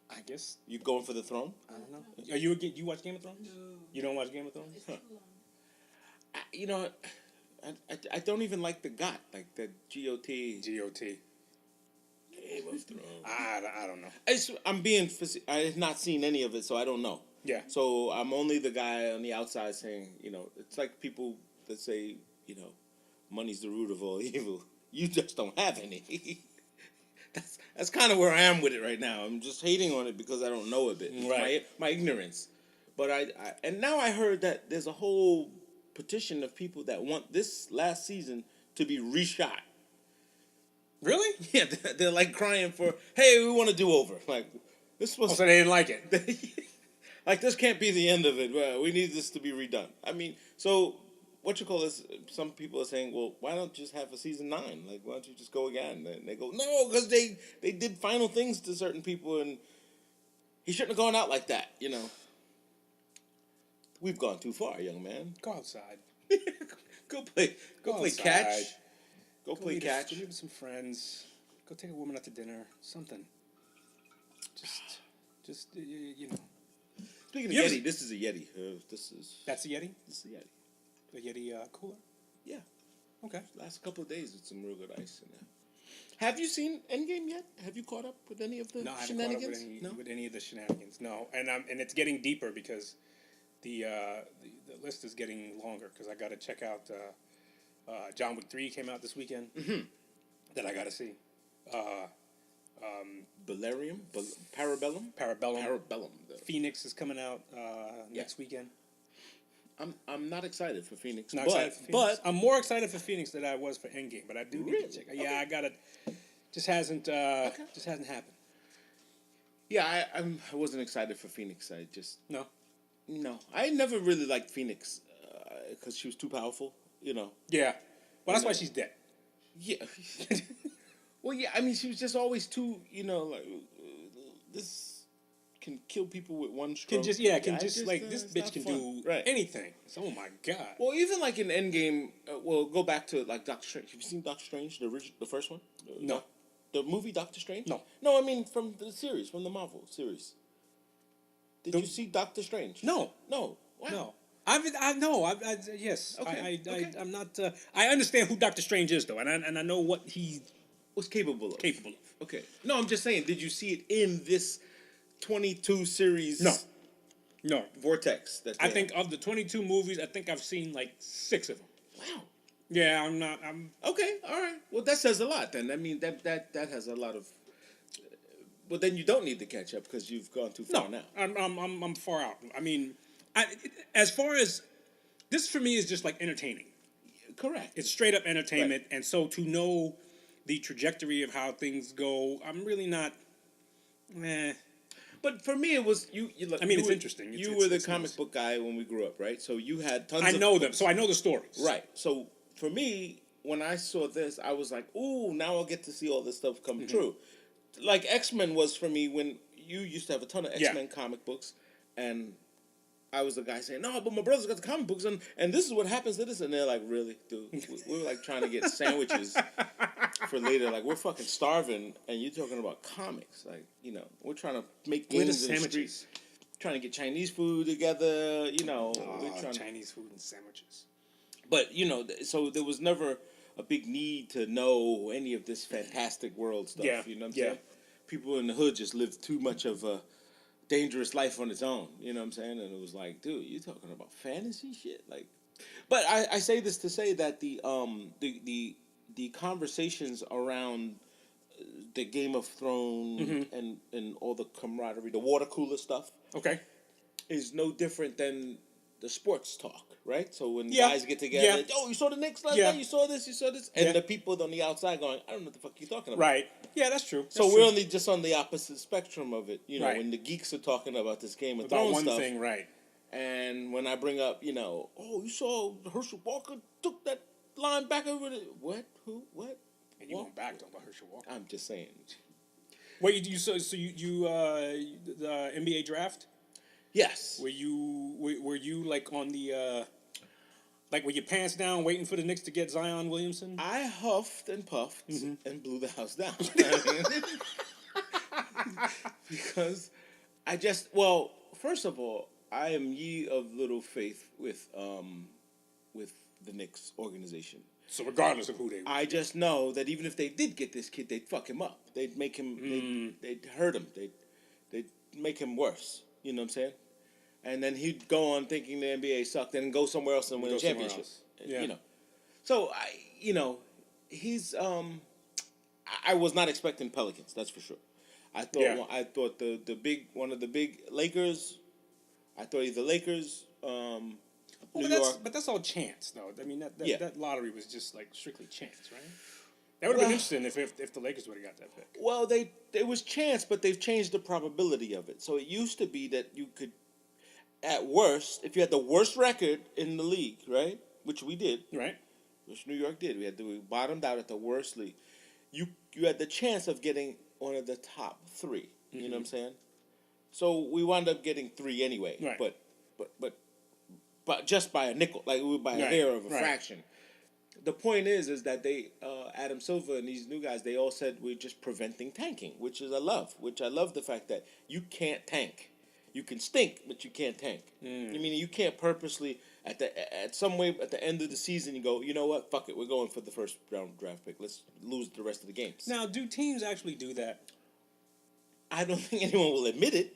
B: I guess
C: You going for the throne?
B: I don't know. Are you watch Game of Thrones?
E: No.
B: You don't watch Game of Thrones?
E: It's too long.
C: I don't even like the GOT, like the GOT.
B: GOT.
C: Game of Thrones.
B: I don't know.
C: I have not seen any of it, so I don't know.
B: Yeah.
C: So I'm only the guy on the outside saying, it's like people that say, money's the root of all evil. You just don't have any. That's kind of where I am with it right now. I'm just hating on it because I don't know a bit. It's
B: Right.
C: my ignorance. But and now I heard that there's a whole petition of people that want this last season to be reshot.
B: Really?
C: Yeah, they're like crying for, hey, we want to do over. Like, this was
B: Oh, so they didn't like it.
C: like, this can't be the end of it. We need this to be redone. I mean, so what you call this? Some people are saying, well, why don't you just have a season 9? Like, why don't you just go again? And they go, no, because they did final things to certain people, and he shouldn't have gone out like that. We've gone too far, young man.
B: Go outside.
C: Go play
B: outside.
C: catch. Go play
B: meet
C: catch.
B: Go meet with some friends. Go take a woman out to dinner. Something. Just you know.
C: Speaking of
B: You ever-
C: Yeti, this is a Yeti. This is
B: That's a Yeti.
C: a Yeti.
B: A Yeti cooler.
C: Yeah.
B: Okay.
C: Last couple of days with some real good ice in there. Have you seen Endgame yet? Have you caught up with any of the
B: No, I haven't caught up
C: shenanigans?
B: with any of the shenanigans. No, and it's getting deeper because the list is getting longer because I got to check out John Wick 3 came out this weekend that I got to see.
C: Valerium? Parabellum?
B: Parabellum.
C: Parabellum.
B: Phoenix is coming out next weekend.
C: I'm not excited for Phoenix.
B: Not
C: but
B: excited for Phoenix.
C: but
B: I'm more excited for Phoenix than I was for Endgame, but I do need
C: Really?
B: to check. Yeah, I got it. Just hasn't happened.
C: yeah, I wasn't excited for Phoenix.
B: No.
C: No, I never really liked Phoenix because she was too powerful. You know.
B: Yeah. Well, that's why she's dead.
C: Yeah. Well, yeah. I mean, she was just always too. You know, like this can kill people with one stroke.
B: This
C: it's
B: bitch
C: not
B: can
C: fun.
B: do anything. So, oh my god.
C: Well, even like in Endgame, go back to like Doctor Strange. Have you seen Doctor Strange, the first one?
B: No.
C: The movie Doctor Strange?
B: No.
C: No, I mean from the series, from the Marvel series. Did you see Doctor Strange?
B: No.
C: No. Wow.
B: No. Yes.
C: Okay, okay.
B: I'm not. I understand who Doctor Strange is though, and I know what he
C: Was capable of.
B: capable of.
C: Okay. No, I'm just saying, did you see it in this 22 series
B: No.
C: vortex? That
B: I think of the 22 movies, I think I've seen like 6 of them.
C: Wow.
B: Yeah, I'm.
C: Okay, all right. Well, that says a lot then. I mean, that has a lot of. Well, then you don't need to catch up because you've gone too far now.
B: I'm far out. I mean, as far as this for me is just like entertaining.
C: Correct.
B: It's straight up entertainment, and so to know the trajectory of how things go, I'm really not. Meh.
C: But for me, it was you. Look,
B: I mean,
C: you
B: it's
C: were,
B: interesting.
C: You were the
B: it's
C: comic
B: nice.
C: book guy when we grew up, right? So you had tons.
B: I
C: of
B: know them, so I know the stories.
C: Right. So for me, when I saw this, I was like, "Ooh, now I'll get to see all this stuff come true." Like X-Men was for me when you used to have a ton of X-Men comic books, and I was the guy saying, "No, but my brother's got the comic books, and this is what happens to this," and they're like, "Really, dude? We were like trying to get sandwiches for later. Like we're fucking starving, and you're talking about comics. Like we're trying to make
B: Where the
C: games in the
B: sandwiches?
C: streets, trying to get Chinese food together. We're trying
B: Chinese food and sandwiches.
C: But so there was never a big need to know any of this fantastic world stuff.
B: Yeah,
C: You know what I'm
B: yeah.
C: saying? People in the hood just lived too much of a dangerous life on its own. You know what I'm saying? And it was like, dude, you talking about fantasy shit? Like, but I say this to say that the conversations around the Game of Thrones and all the camaraderie, the water cooler stuff,
B: Okay.
C: is no different than the sports talk, right? So when
B: Yeah.
C: guys get together, you saw the Knicks last
B: Yeah.
C: night, you saw this, and
B: Yeah.
C: the people on the outside going, I don't know what the fuck you're talking about.
B: Right. Yeah, that's true.
C: So
B: That's
C: we're
B: true.
C: only just on the opposite spectrum of it,
B: Right.
C: when the geeks are talking about this Game of
B: about
C: Thrones
B: one
C: stuff,
B: thing, right?
C: and when I bring up, you saw Herschel Walker took that linebacker with it. What? Who? What?
B: And you
C: What?
B: went back to about Herschel Walker.
C: I'm just saying.
B: Wait, so you the NBA draft?
C: Yes.
B: Were you like on the like were your pants down waiting for the Knicks to get Zion Williamson?
C: I huffed and puffed and blew the house down. Because first of all, I am ye of little faith with the Knicks organization.
B: So regardless of who they were.
C: I just know that even if they did get this kid, they'd fuck him up. They'd make him. They'd hurt him. They'd make him worse. You know what I'm saying? And then he'd go on thinking the NBA sucked, and go somewhere else and win a
B: Go somewhere
C: championship.
B: else. Yeah.
C: So he's. I was not expecting Pelicans. That's for sure. I thought one of the big Lakers. I thought either Lakers. New York.
B: But that's all chance, though. I mean, that lottery was just like strictly chance, right? That would have been interesting if the Lakers would have got that pick.
C: Well, there was chance, but they've changed the probability of it. So it used to be that you could, at worst, if you had the worst record in the league, right, which we did,
B: Right?
C: which New York did, we bottomed out at the worst league. You had the chance of getting one of the top 3. You know what I'm saying? So we wound up getting 3 anyway.
B: Right.
C: But just by a nickel, like we were by a
B: Right,
C: hair of a
B: right.
C: fraction. The point is that they, Adam Silver and these new guys, they all said we're just preventing tanking, which I love the fact that you can't tank. You can stink, but you can't tank. I mean, you can't purposely at the end of the season you go, you know what, fuck it, we're going for the first round draft pick. Let's lose the rest of the games.
B: Now, do teams actually do that?
C: I don't think anyone will admit it.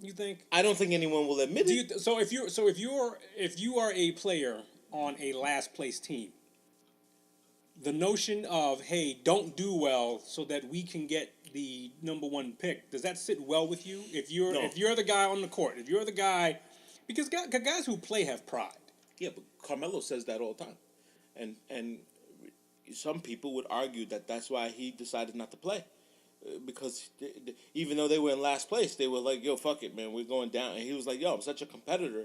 B: You think?
C: I don't think anyone will admit it.
B: So if you are a player on a last place team, the notion of, hey, don't do well so that we can get the number 1 pick, does that sit well with you? If you're the guy on the court, if you're the guy Because guys who play have pride.
C: Yeah, but Carmelo says that all the time, and some people would argue that that's why he decided not to play, because even though they were in last place, they were like, "Yo, fuck it, man, we're going down." And he was like, "Yo, I'm such a competitor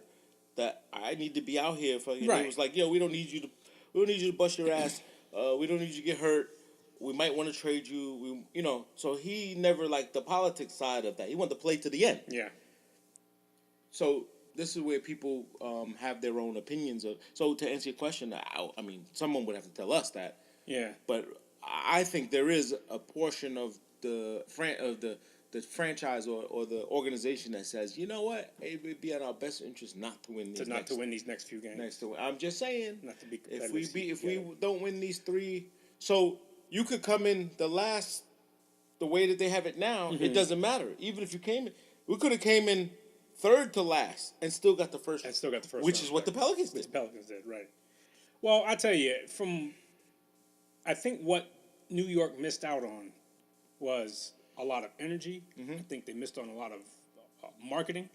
C: that I need to be out here." For He
B: Right.
C: was like, "Yo, we don't need you to bust your ass. We don't need you to get hurt. We might want to trade you. So he never liked the politics side of that. He wanted to play to the end.
B: Yeah.
C: So this is where people have their own opinions of. So to answer your question, I mean, someone would have to tell us that.
B: Yeah.
C: But I think there is a portion of the franchise or the organization that says, you know what, it would be in our best interest not to win these.
B: To win these next few games.
C: I'm just saying,
B: Not to be
C: if
B: competitive.
C: we don't win these 3, so you could come in the way that they have it now.
B: Mm-hmm.
C: It doesn't matter. Even if you came in, we could have came in third to last and still got the first.
B: And still got the first
C: which
B: round
C: is what the
B: pick.
C: Pelicans
B: The
C: did.
B: Pelicans did, right. Well, I tell you, I think what New York missed out on was a lot of energy.
C: Mm-hmm.
B: I think they missed on a lot of marketing.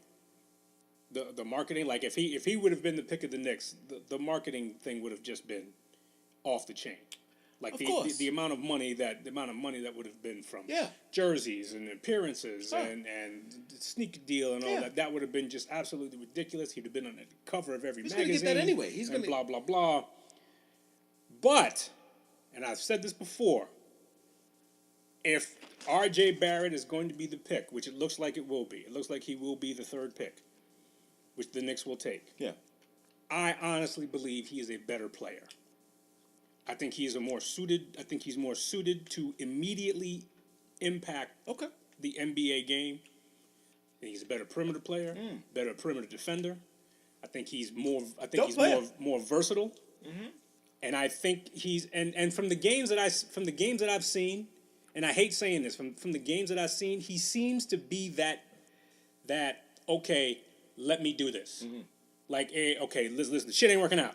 B: The marketing, like if he would have been the pick of the Knicks, the marketing thing would have just been off the chain. Like
C: Of course.
B: the amount of money that would have been from
C: Yeah.
B: jerseys and appearances and sneaker deal and all
C: Yeah.
B: that would have been just absolutely ridiculous. He'd have been on the cover of every
C: He's gonna
B: magazine.
C: get that anyway. He's
B: and
C: gonna-
B: blah blah blah. But, and I've said this before, if R.J. Barrett is going to be the pick, which it looks like it will be, it looks like he will be the third pick, which the Knicks will take.
C: Yeah.
B: I honestly believe he is a better player. I think he's more suited to immediately impact
C: Okay.
B: the NBA game. I think he's a better perimeter player, better perimeter defender. I think he's more.
C: Dope player.
B: more versatile. And I think and from the games that I've seen, and I hate saying this, from the games that I've seen, he seems to be that okay, let me do this. Like, hey, okay, listen, the shit ain't working out.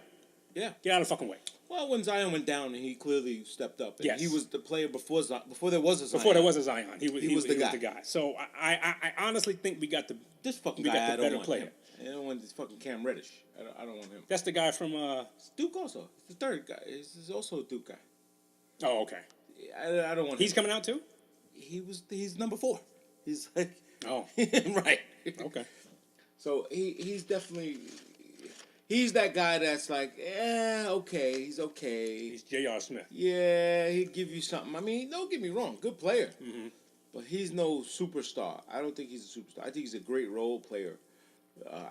C: Yeah.
B: Get out of the fucking way.
C: Well, when Zion went down, he clearly stepped up. And
B: Yes.
C: he was the player before there was a Zion.
B: Before there was a Zion, he was
C: the
B: the guy. So I honestly think we got the
C: This fucking
B: we
C: guy,
B: got the
C: I don't
B: better
C: want
B: player.
C: him. I don't want this fucking Cam Reddish. I don't want him.
B: That's the guy from
C: It's Duke also. It's the third guy. He's also a Duke guy.
B: Oh, okay.
C: I don't want
B: He's
C: him.
B: coming out too?
C: He's number 4. He's like
B: Oh.
C: right.
B: Okay.
C: So he's definitely he's that guy that's like, okay, he's okay.
B: He's J.R. Smith.
C: Yeah, he'd give you something. I mean, don't get me wrong, good player. But he's no superstar. I don't think he's a superstar. I think he's a great role player.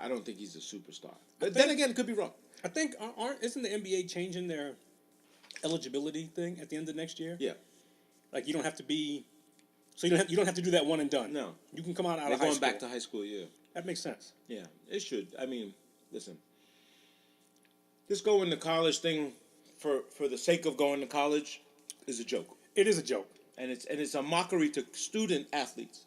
C: I don't think he's a superstar. But then again, could be wrong.
B: I think isn't the NBA changing their eligibility thing at the end of next year?
C: Yeah.
B: Like you don't have to be, so you don't have to do that one and done.
C: No.
B: You can come out
C: They're
B: of high
C: going
B: school.
C: back to high school, yeah.
B: That makes sense.
C: Yeah, it should. I mean, listen. This going to college thing for the sake of going to college is a joke.
B: It is a joke.
C: And it's a mockery to student athletes.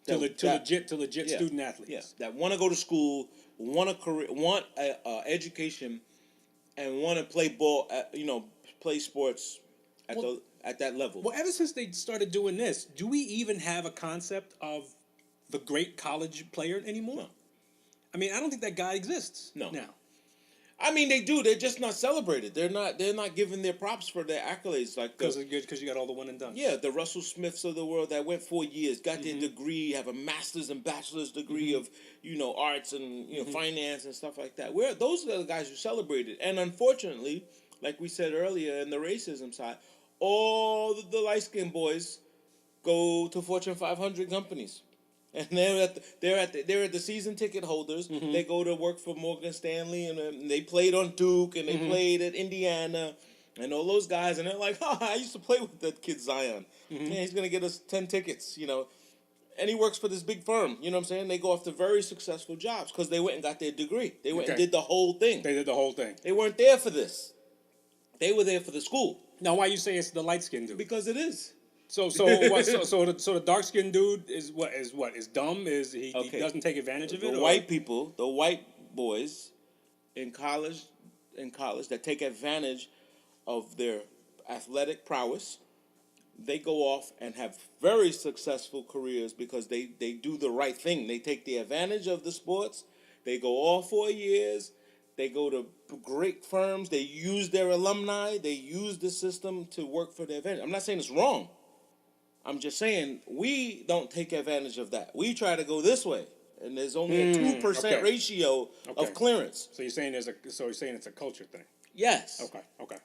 B: To legit
C: Yeah.
B: student athletes.
C: Yeah, that want to go to school, want a career, want a education, and want to play ball. Play sports at that level.
B: Well, ever since they started doing this, do we even have a concept of the great college player anymore?
C: No.
B: I mean, I don't think that guy exists.
C: No.
B: Now.
C: I mean, they do. They're just not celebrated. They're not given their props for their accolades. Like
B: Because you got all the one and done.
C: yeah, the Russell Smiths of the world that went 4 years, got their degree, have a master's and bachelor's degree of arts and finance and stuff like that. Those are the guys who celebrated. And unfortunately, like we said earlier in the racism side, all the light skinned boys go to Fortune 500 companies. And they're at the season ticket holders. They go to work for Morgan Stanley, and they played on Duke, and they played at Indiana, and all those guys. And they're like, "Oh, I used to play with that kid Zion. Man, he's gonna get us 10 tickets, And he works for this big firm. You know what I'm saying? They go off to very successful jobs because they went and got their degree. They went and
B: Okay.
C: did the whole thing.
B: They did the whole thing.
C: They weren't there for this. They were there for the school
B: Now, why you say it's the light skinned dude?
C: because it is.
B: So the dark skinned dude is dumb? He
C: Okay.
B: doesn't take advantage of
C: The
B: it?
C: white people, the white boys in college that take advantage of their athletic prowess, they go off and have very successful careers because they do the right thing. They take the advantage of the sports. They go all 4 years. They go to great firms. They use their alumni. They use the system to work for their advantage. I'm not saying it's wrong. I'm just saying we don't take advantage of that. We try to go this way, and there's only a 2%
B: okay.
C: ratio
B: Okay.
C: of clearance.
B: So you're saying it's a culture thing.
C: Yes.
B: Okay.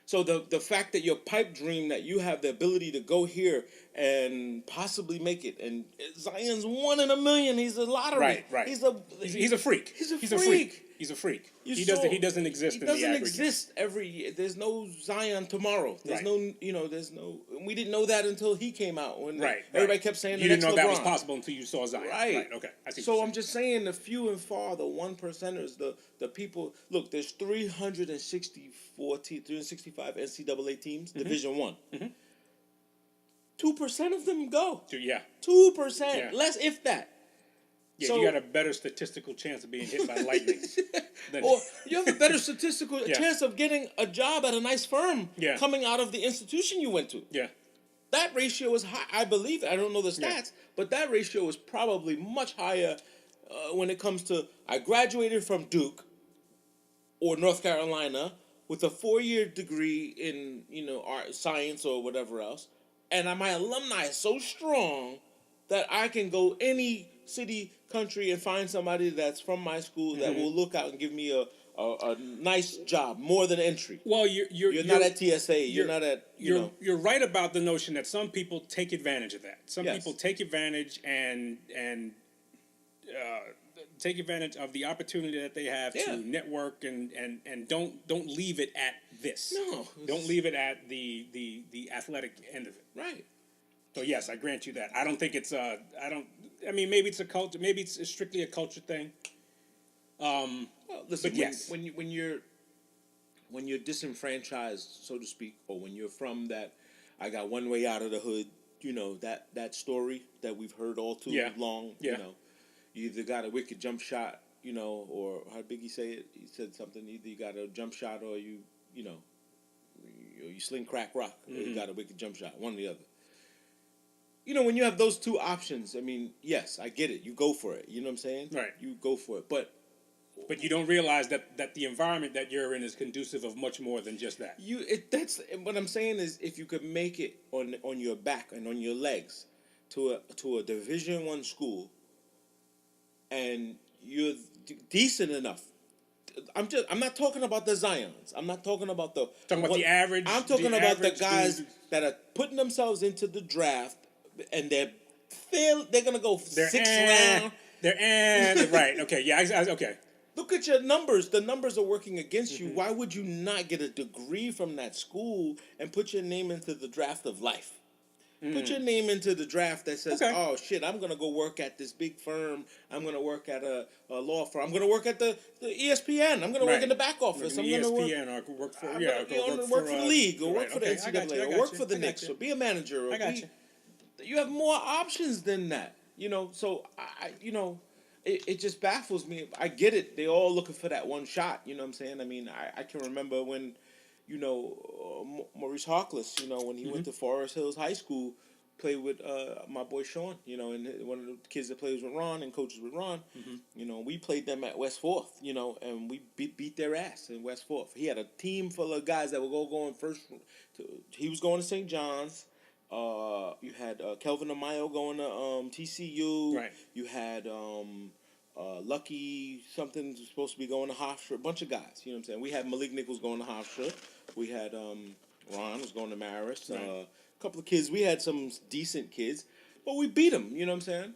C: So the fact that your pipe dream that you have the ability to go here and possibly make it, and Zion's 1 in a million. He's a lottery.
B: Right.
C: He's
B: He's a freak.
C: He's a
B: He's a
C: freak.
B: freak. He's a freak.
C: You
B: He
C: saw-
B: doesn't exist in the
C: doesn't
B: aggregate.
C: exist every year. There's no Zion tomorrow. There's
B: Right.
C: there's no. We didn't know that until he came out. When
B: Right.
C: everybody kept saying
B: you
C: the
B: didn't know
C: next
B: that was
C: LeBron.
B: possible until you saw Zion.
C: Right.
B: Okay. I see.
C: So
B: what
C: I'm
B: you're
C: just saying the few and far, the 1%ers, the people. Look, there's 365 NCAA teams,
B: Mm-hmm.
C: Division One. 2% of them go.
B: saying. Yeah.
C: 2%,
B: Yeah.
C: less if that.
B: Yeah.
C: So-
B: You got a better statistical chance of being hit by lightning. than,
C: Or you have a better statistical
B: Yeah.
C: chance of getting a job at a nice firm
B: Yeah.
C: coming out of the institution you went to.
B: yeah.
C: That ratio is high. I believe. I don't know the stats,
B: Yeah.
C: but that ratio is probably much higher when it comes to I graduated from Duke or North Carolina with a 4-year degree in art, science, or whatever else, and my alumni is so strong that I can go any city, country, and find somebody that's from my school that will look out and give me a nice job, more than entry.
B: Well,
C: You're not at TSA. You're not at
B: You're right about the notion that some people take advantage of that. Some
C: Yes.
B: people take advantage and take advantage of the opportunity that they have
C: Yeah.
B: to network and don't leave it at this.
C: No.
B: Don't leave it at the athletic end of it.
C: right.
B: So yes, I grant you that. I don't think it's maybe it's a culture. Maybe it's strictly a culture thing.
C: Well, listen,
B: But yes.
C: when you're disenfranchised, so to speak, or when you're from that, I got one way out of the hood. That story that we've heard all too
B: Yeah.
C: long.
B: Yeah.
C: You either got a wicked jump shot, or how did Biggie say it? He said something. Either you got a jump shot, or you sling crack rock, or you got a wicked jump shot. One or the other. When you have those two options, I mean, yes, I get it. You go for it. You know what I'm saying?
B: Right.
C: You go for it, but.
B: But you don't realize that the environment that you're in is conducive of much more than just that.
C: That's what I'm saying is if you could make it on your back and on your legs to a Division I school, and you're decent enough. I'm not talking about the Zions. I'm not talking about the
B: The average.
C: I'm talking
B: the
C: about the
B: average
C: guys
B: dude.
C: that are putting themselves into the draft, and they're gonna go
B: They're
C: sixth round.
B: They're right. Okay. Yeah. Okay.
C: Look at your numbers. The numbers are working against you. Why would you not get a degree from that school and put your name into the draft of life? Put your name into the draft that says,
B: Okay.
C: oh, shit, I'm going to go work at this big firm. I'm going to work at a law firm. I'm going to work at the ESPN. I'm going to work in the back office. I'm going to work...
B: ESPN or work for
C: I'm
B: yeah,
C: gonna work for the league, or
B: right,
C: work for the
B: okay, I got
C: NCAA,
B: you, I
C: or
B: got
C: work
B: you,
C: for the
B: I got
C: Knicks,
B: you.
C: or be a manager. Or
B: I got you.
C: You have more options than that, So it just baffles me. I get it. They all looking for that one shot. You know what I'm saying? I mean, I can remember when, Maurice Harkless, when he went to Forest Hills High School, played with my boy Sean, and one of the kids that plays with Ron and coaches with Ron. We played them at West Fourth, and we beat their ass in West Fourth. He had a team full of guys that were going first. He was going to St. John's. You had Kelvin Amayo going to TCU.
B: Right.
C: You had Lucky something was supposed to be going to Hofstra. A bunch of guys. You know what I'm saying? We had Malik Nichols going to Hofstra. We had Ron was going to Marist.
B: Right.
C: A couple of kids. We had some decent kids, but we beat them. You know what I'm saying?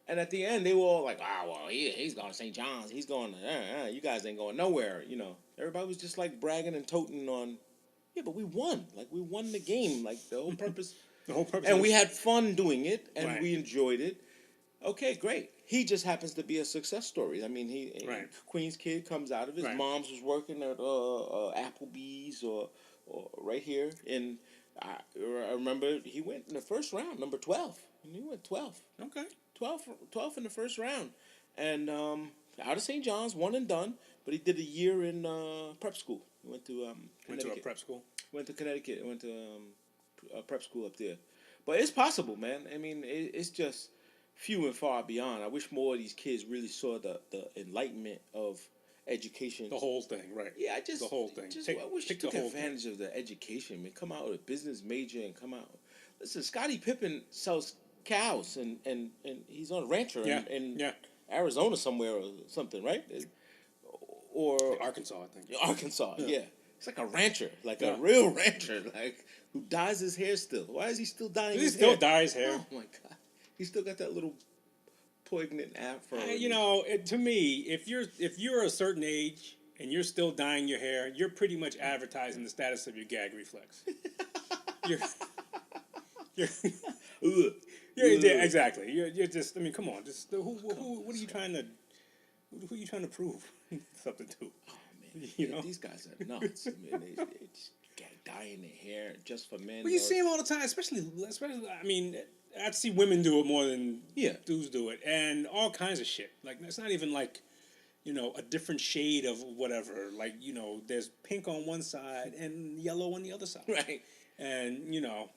C: And at the end, they were all like, he's going to St. John's. He's going to, you guys ain't going nowhere. Everybody was just like bragging and toting on, yeah, but we won. Like, we won the game. Like, the whole purpose.
B: The whole purpose.
C: And
B: of
C: we
B: this-
C: had fun doing it, and
B: Right.
C: we enjoyed it. Okay, great. He just happens to be a success story. I mean, he
B: Right.
C: Queens kid comes out of his
B: Right.
C: mom's was working at Applebee's or right here, and I remember he went in the first round, number 12. And he went 12.
B: Okay.
C: 12 in the first round, and out of St. John's, one and done. But he did a year in prep school. He went to
B: Went to a
C: Connecticut.
B: prep school.
C: Went to Connecticut. Went to a prep school up there. But it's possible, man. I mean, it's just few and far beyond. I wish more of these kids really saw the enlightenment of education.
B: The whole thing, right?
C: Yeah, I just
B: the whole thing.
C: I wish you
B: take the
C: took
B: whole thing.
C: advantage of the education. Man, come out with a business major and come out. Listen, Scottie Pippen sells cows and he's on a rancher
B: Yeah,
C: in
B: yeah.
C: Arizona somewhere or something, right? Or
B: Arkansas, I think.
C: Arkansas, yeah. He's like a rancher, like
B: Yeah.
C: a real rancher, like who dyes his hair still. Why is he still dyeing
B: Does he
C: his
B: still
C: hair?
B: dye his hair?
C: Oh my god, he still got that little poignant afro.
B: You know, to me, if you're a certain age and you're still dyeing your hair, you're pretty much advertising the status of your gag reflex. you're, you're,
C: Ugh.
B: yeah, exactly. You're just. I mean, come on. Just who what are you trying to? Who are you trying to prove something to?
C: Man,
B: You know?
C: these guys are nuts. I mean, they just dyeing their hair just for men.
B: Well, you
C: or-
B: see them all the time, especially. I mean, I see women do it more than
C: Yeah.
B: dudes do it, and all kinds of shit. Like it's not even like, you know, a different shade of whatever. Like you know, there's pink on one side and yellow on the other side.
C: right.
B: And you know,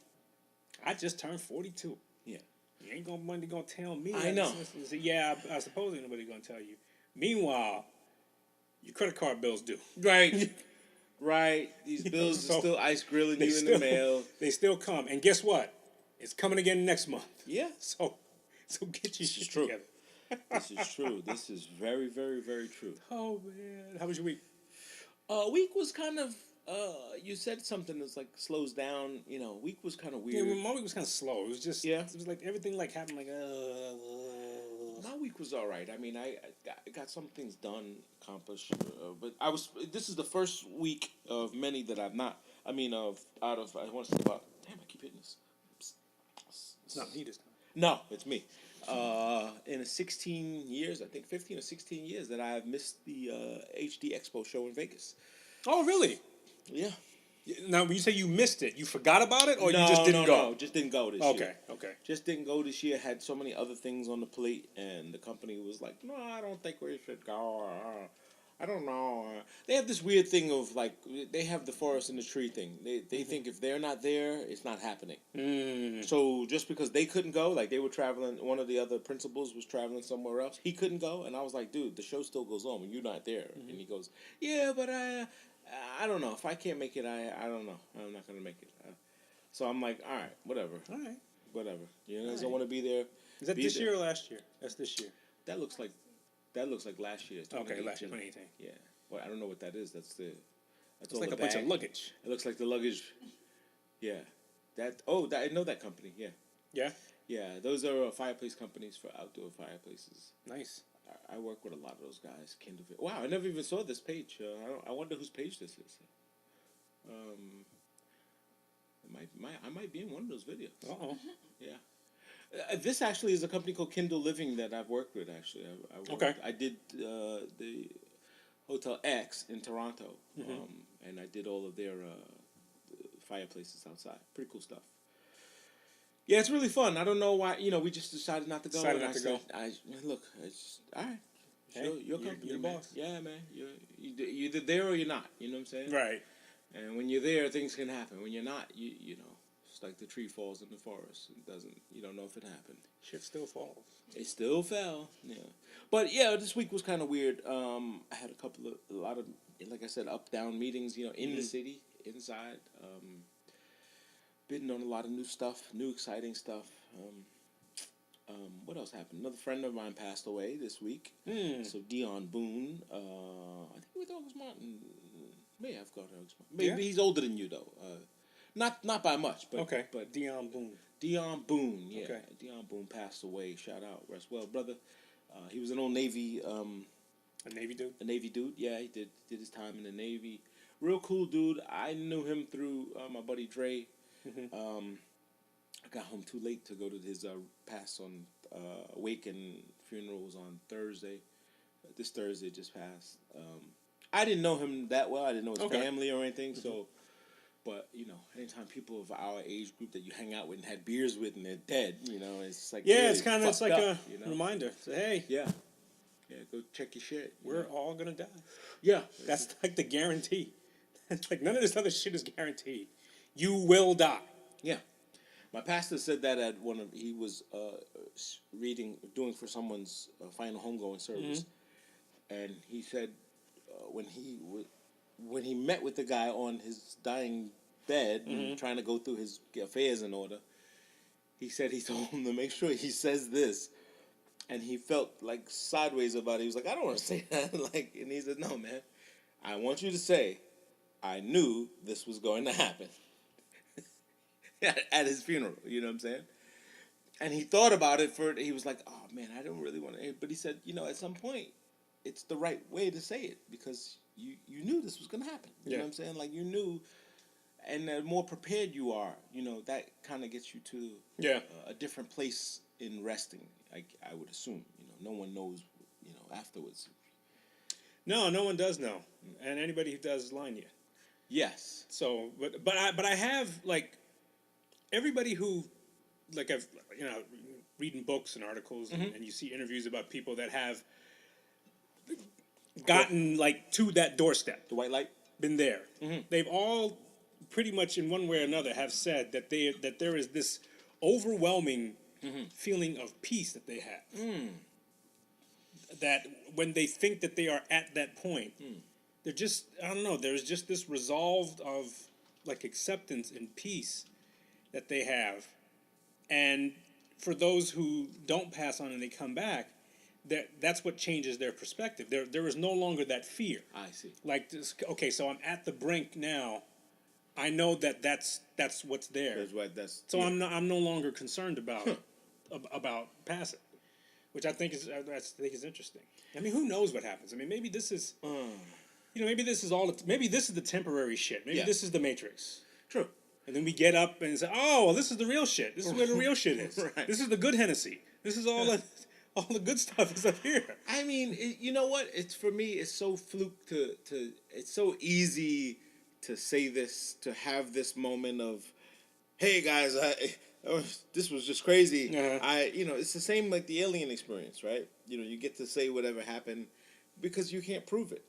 B: I just turned 42.
C: Yeah.
B: You ain't nobody gonna tell me.
C: I know.
B: Yeah, I suppose ain't nobody gonna tell you. Meanwhile, your credit card bills due.
C: Right. Right. These bills
B: So,
C: are still ice grilling
B: They
C: you in the mail.
B: They still come, and guess what? It's coming again next month.
C: Yeah.
B: So get your
C: This is
B: shit
C: true.
B: together.
C: This is true. This is very, very, very true.
B: Oh man, how was your week?
C: Week was kind of you said something that's like slows down, you know, week was kind of
B: Yeah,
C: weird.
B: my week was kind of slow. It was just
C: Yeah.
B: It was like everything like happened like.
C: My week was all right. I mean, I got some things done, accomplished, but this is the first week of many that I've not. I mean, I want to say about. Damn, I keep hitting this.
B: It's not me this time.
C: No, it's me. In 16 years, I think 15 or 16 years, that I have missed the HD Expo show in Vegas.
B: Oh really?
C: Yeah.
B: Now when you say you missed it, you forgot about it, or
C: no,
B: you just didn't go?
C: No, just didn't go this year.
B: Okay, okay.
C: Just didn't go this year. Had so many other things on the plate, and the company was like, "No, I don't think we should go." I don't know. They have this weird thing of like they have the forest and the tree thing. They think if they're not there, it's not happening.
B: Mm.
C: So just because they couldn't go, like they were traveling, one of the other principals was traveling somewhere else. He couldn't go, and I was like, "Dude, the show still goes on when you're not there." And he goes, "Yeah, but I don't know. If I can't make it, I don't know. I'm not gonna make it." So I'm like, "All right, whatever,
B: All right.
C: whatever. You guys
B: All
C: don't want to be there."
B: Is that
C: Be
B: this
C: there.
B: year or last year? That's this year.
C: That looks like last year.
B: Okay, last year,
C: 2018.
B: 2018.
C: Yeah. Well, I don't know what that is. That's
B: It's
C: all
B: like
C: the
B: a bunch of
C: bag.
B: luggage.
C: It looks like the luggage. Yeah. I know that company. Yeah.
B: Yeah.
C: Yeah. Those are fireplace companies for outdoor fireplaces.
B: Nice.
C: I work with a lot of those guys. Kindle. Wow, I never even saw this page. I wonder whose page this is. I might be in one of those videos.
B: Uh-oh.
C: Yeah. This actually is a company called Kindle Living that I've worked with. Actually,
B: Okay.
C: I did the Hotel X in Toronto, and I did all of their fireplaces outside. Pretty cool stuff. Yeah, it's really fun. I don't know why. We just decided not to go.
B: Decided
C: and
B: not
C: I
B: to go.
C: said, look, it's all right.
B: Hey,
C: Your
B: you're
C: company,
B: the
C: man.
B: boss.
C: Yeah, man. You're either there or you're not. You know what I'm saying?
B: Right.
C: And when you're there, things can happen. When you're not, you know, it's like the tree falls in the forest. It doesn't. You don't know if it happened.
B: Shit still falls.
C: It still fell. Yeah. But yeah, this week was kind of weird. I had a lot of, like I said, up down meetings. In the city, inside. Bidding on a lot of new stuff, new exciting stuff. What else happened? Another friend of mine passed away this week. So Dion Boone. I think we thought it was Martin. May have got it. Maybe
B: Yeah?
C: he's older than you though. Not by much. But
B: Okay.
C: But
B: Dion Boone.
C: Dion Boone. Yeah.
B: Okay.
C: Dion Boone passed away. Shout out, rest well, brother. He was an old Navy.
B: A Navy dude.
C: A Navy dude. Yeah, he did his time in the Navy. Real cool dude. I knew him through my buddy Dre. I got home too late to go to his pass on wake and funerals on Thursday. This Thursday just passed. I didn't know him that well. I didn't know his
B: Okay.
C: family or anything. So, but anytime people of our age group that you hang out with and had beers with and they're dead, it's like
B: Yeah,
C: really
B: it's kind of
C: fucked
B: like
C: up,
B: a reminder. So, hey,
C: Yeah, go check your shit.
B: we're all gonna die.
C: Yeah,
B: That's like the guarantee. It's like none of this other shit is guaranteed. You will die.
C: yeah. My pastor said that at he was doing for someone's final homegoing service, and he said when he met with the guy on his dying bed and trying to go through his affairs in order, he said he told him to make sure he says this, and he felt like sideways about it. He was like, I don't want to say that, like, and he said, no, man, I want you to say, I knew this was going to happen. At his funeral, you know what I'm saying? And he thought about it he was like, oh man, I don't really want to, but he said, at some point, it's the right way to say it, because you knew this was going to happen. You know what I'm saying? Like, you knew, and the more prepared you are, that kind of gets you to a different place in resting, I would assume. No one knows, afterwards.
B: No one does know. And anybody who does is lying to you.
C: Yes.
B: So, but I have, like, everybody who, like, I've, reading books and articles, and you see interviews about people that have gotten, like, to that doorstep.
C: The white light?
B: Been there. They've all pretty much in one way or another have said that there is this overwhelming feeling of peace that they have. That when they think that they are at that point, they're just, I don't know, there's just this resolve of, like, acceptance and peace that they have. And for those who don't pass on and they come back, that's what changes their perspective. There is no longer that fear.
C: I see.
B: Like, this, okay, so I'm at the brink now. I know that's what's there. So I'm no longer concerned about passing, which I think is interesting. I mean, who knows what happens? I mean, maybe this is maybe this is maybe this is the temporary shit. Maybe this is the Matrix.
C: True.
B: And then we get up and say, oh, well, this is the real shit. This is where the real shit is.
C: Right.
B: This is the good Hennessy. This is all the good stuff is up here.
C: I mean, you know what? It's, for me, it's so fluke to it's so easy to say this, to have this moment of, hey guys, this was just crazy. It's the same like the alien experience, right? You get to say whatever happened because you can't prove it,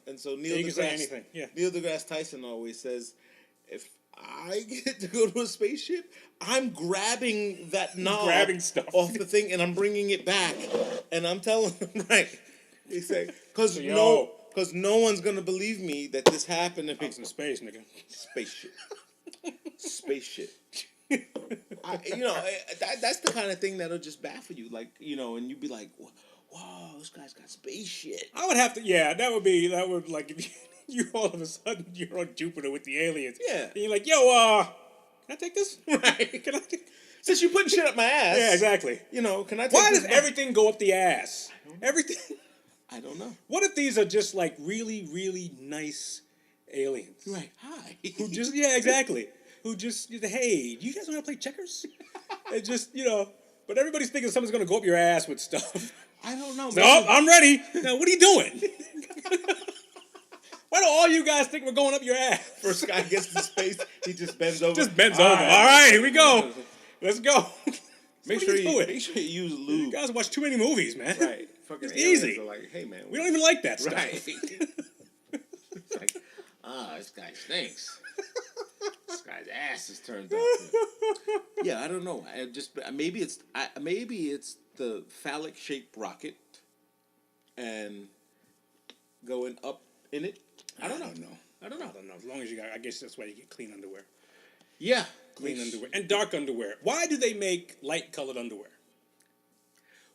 C: And so Neil deGrasse Tyson always says, if I get to go to a spaceship, I'm grabbing that knob
B: stuff
C: off the thing and I'm bringing it back, and I'm telling them, right? He said, because no one's gonna believe me that this happened.
B: I was in space, nigga.
C: Spaceship. That's the kind of thing that'll just baffle you, like, and you'd be like, "Wow, this guy's got space shit."
B: I would have to, that would like if you all of a sudden you're on Jupiter with the aliens, and you're like, "Yo, can I take this?"
C: Right?
B: Can I take?
C: Since you're putting shit up my ass,
B: Yeah, exactly.
C: Can I? Take
B: Why
C: this
B: does everything go up the ass? Everything.
C: I don't know.
B: What if these are just like really, really nice aliens?
C: Right. Hi.
B: Who just exactly. Who just, hey, do you guys want to play checkers? And just, but everybody's thinking someone's going to go up your ass with stuff.
C: I don't know.
B: So, I'm ready. Now, what are you doing? Why do all you guys think we're going up your ass?
C: First guy gets to space, he just bends over.
B: Just bends over. All right, here we go. Let's go.
C: Make sure you use lube.
B: You guys watch too many movies, man.
C: Right. Fucking
B: It's easy.
C: Are like, hey man,
B: We don't even like that stuff.
C: Right. It's like, this guy stinks. This guy's ass is turned up. Yeah, I don't know. Maybe it's the phallic shaped rocket and going up in it. I don't know.
B: I don't know. As long as you got, I guess that's why you get clean underwear.
C: Yeah,
B: Clean underwear and dark underwear. Why do they make light colored underwear?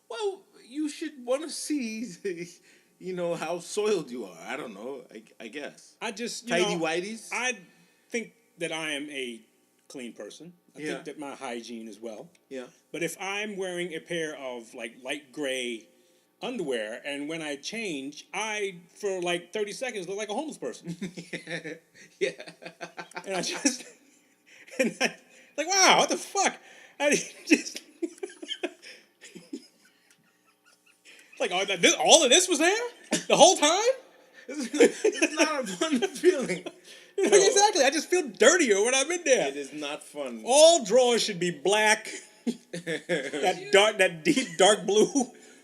C: Well, you should want to see, how soiled you are. I don't know. I guess.
B: I just
C: tidy whities.
B: I think that I am a clean person. I think that my hygiene as well.
C: Yeah.
B: But if I'm wearing a pair of like light gray underwear, and when I change, I for like 30 seconds look like a homeless person.
C: Yeah.
B: And I just like, wow, what the fuck? I just like all of this was there the whole time.
C: It's not a fun feeling.
B: Exactly. I just feel dirtier when I'm in there.
C: It is not fun.
B: All drawers should be black. that deep dark blue.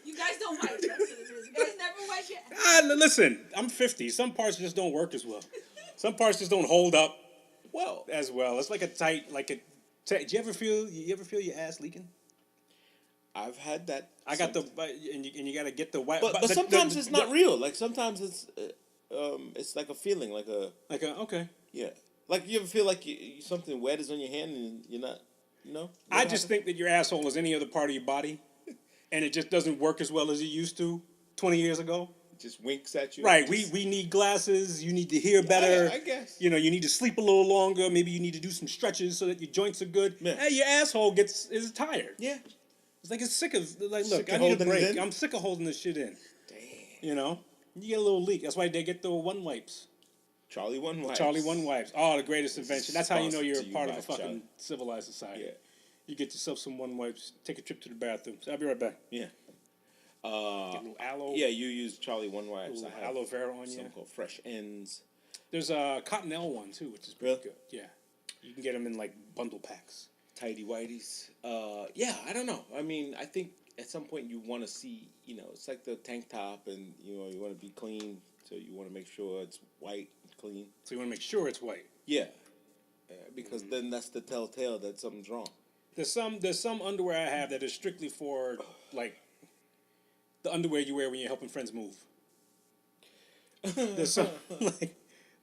E: You guys don't wipe your ass. You guys never wipe your ass.
B: Listen, I'm 50. Some parts just don't work as well. Some parts just don't hold up
C: Well,
B: as well. It's like a tight, like a Do you ever feel your ass leaking?
C: I've had that.
B: I got the and you got to get the white.
C: But sometimes it's not real. Like sometimes it's like a feeling, like a
B: okay.
C: yeah. Like you ever feel like something wet is on your hand and you're not, you know?
B: I just think that your asshole is any other part of your body, and it just doesn't work as well as it used to 20 years ago.
C: It just winks at you.
B: Right.
C: Just,
B: We need glasses. You need to hear better.
C: I guess.
B: You know, you need to sleep a little longer. Maybe you need to do some stretches so that your joints are good.
C: Yeah.
B: Hey, your asshole is tired.
C: Yeah.
B: It's like it's sick of like.
C: Sick
B: Look, I
C: of
B: need a
C: holding it
B: break.
C: in?
B: I'm sick of holding this shit in.
C: Damn.
B: You know, you get a little leak. That's why they get the one wipes.
C: Charlie One Wipes.
B: Charlie One Wipes. Oh, the greatest invention. That's how you know you're
C: Sponsored to
B: part
C: you
B: of a
C: by
B: fucking
C: Charlie.
B: civilized society.
C: Yeah.
B: You get yourself some One Wipes. Take a trip to the bathroom. So I'll be right back.
C: Yeah.
B: Get a little aloe.
C: Yeah, you use Charlie One Wipes.
B: Little
C: I have
B: aloe vera on
C: some
B: you.
C: called Fresh Ends.
B: There's a Cottonelle one too, which is pretty
C: Really?
B: good. Yeah, you can get them in like bundle packs.
C: Tidy Whities. Yeah, I don't know. I mean, I think at some point you want to see, you know, it's like the tank top and, you know, you want to be clean. So you want to make sure it's white and clean.
B: So you want to make sure it's white.
C: Yeah. Because then that's the telltale that something's wrong.
B: There's some underwear I have that is strictly for like the underwear you wear when you're helping friends move.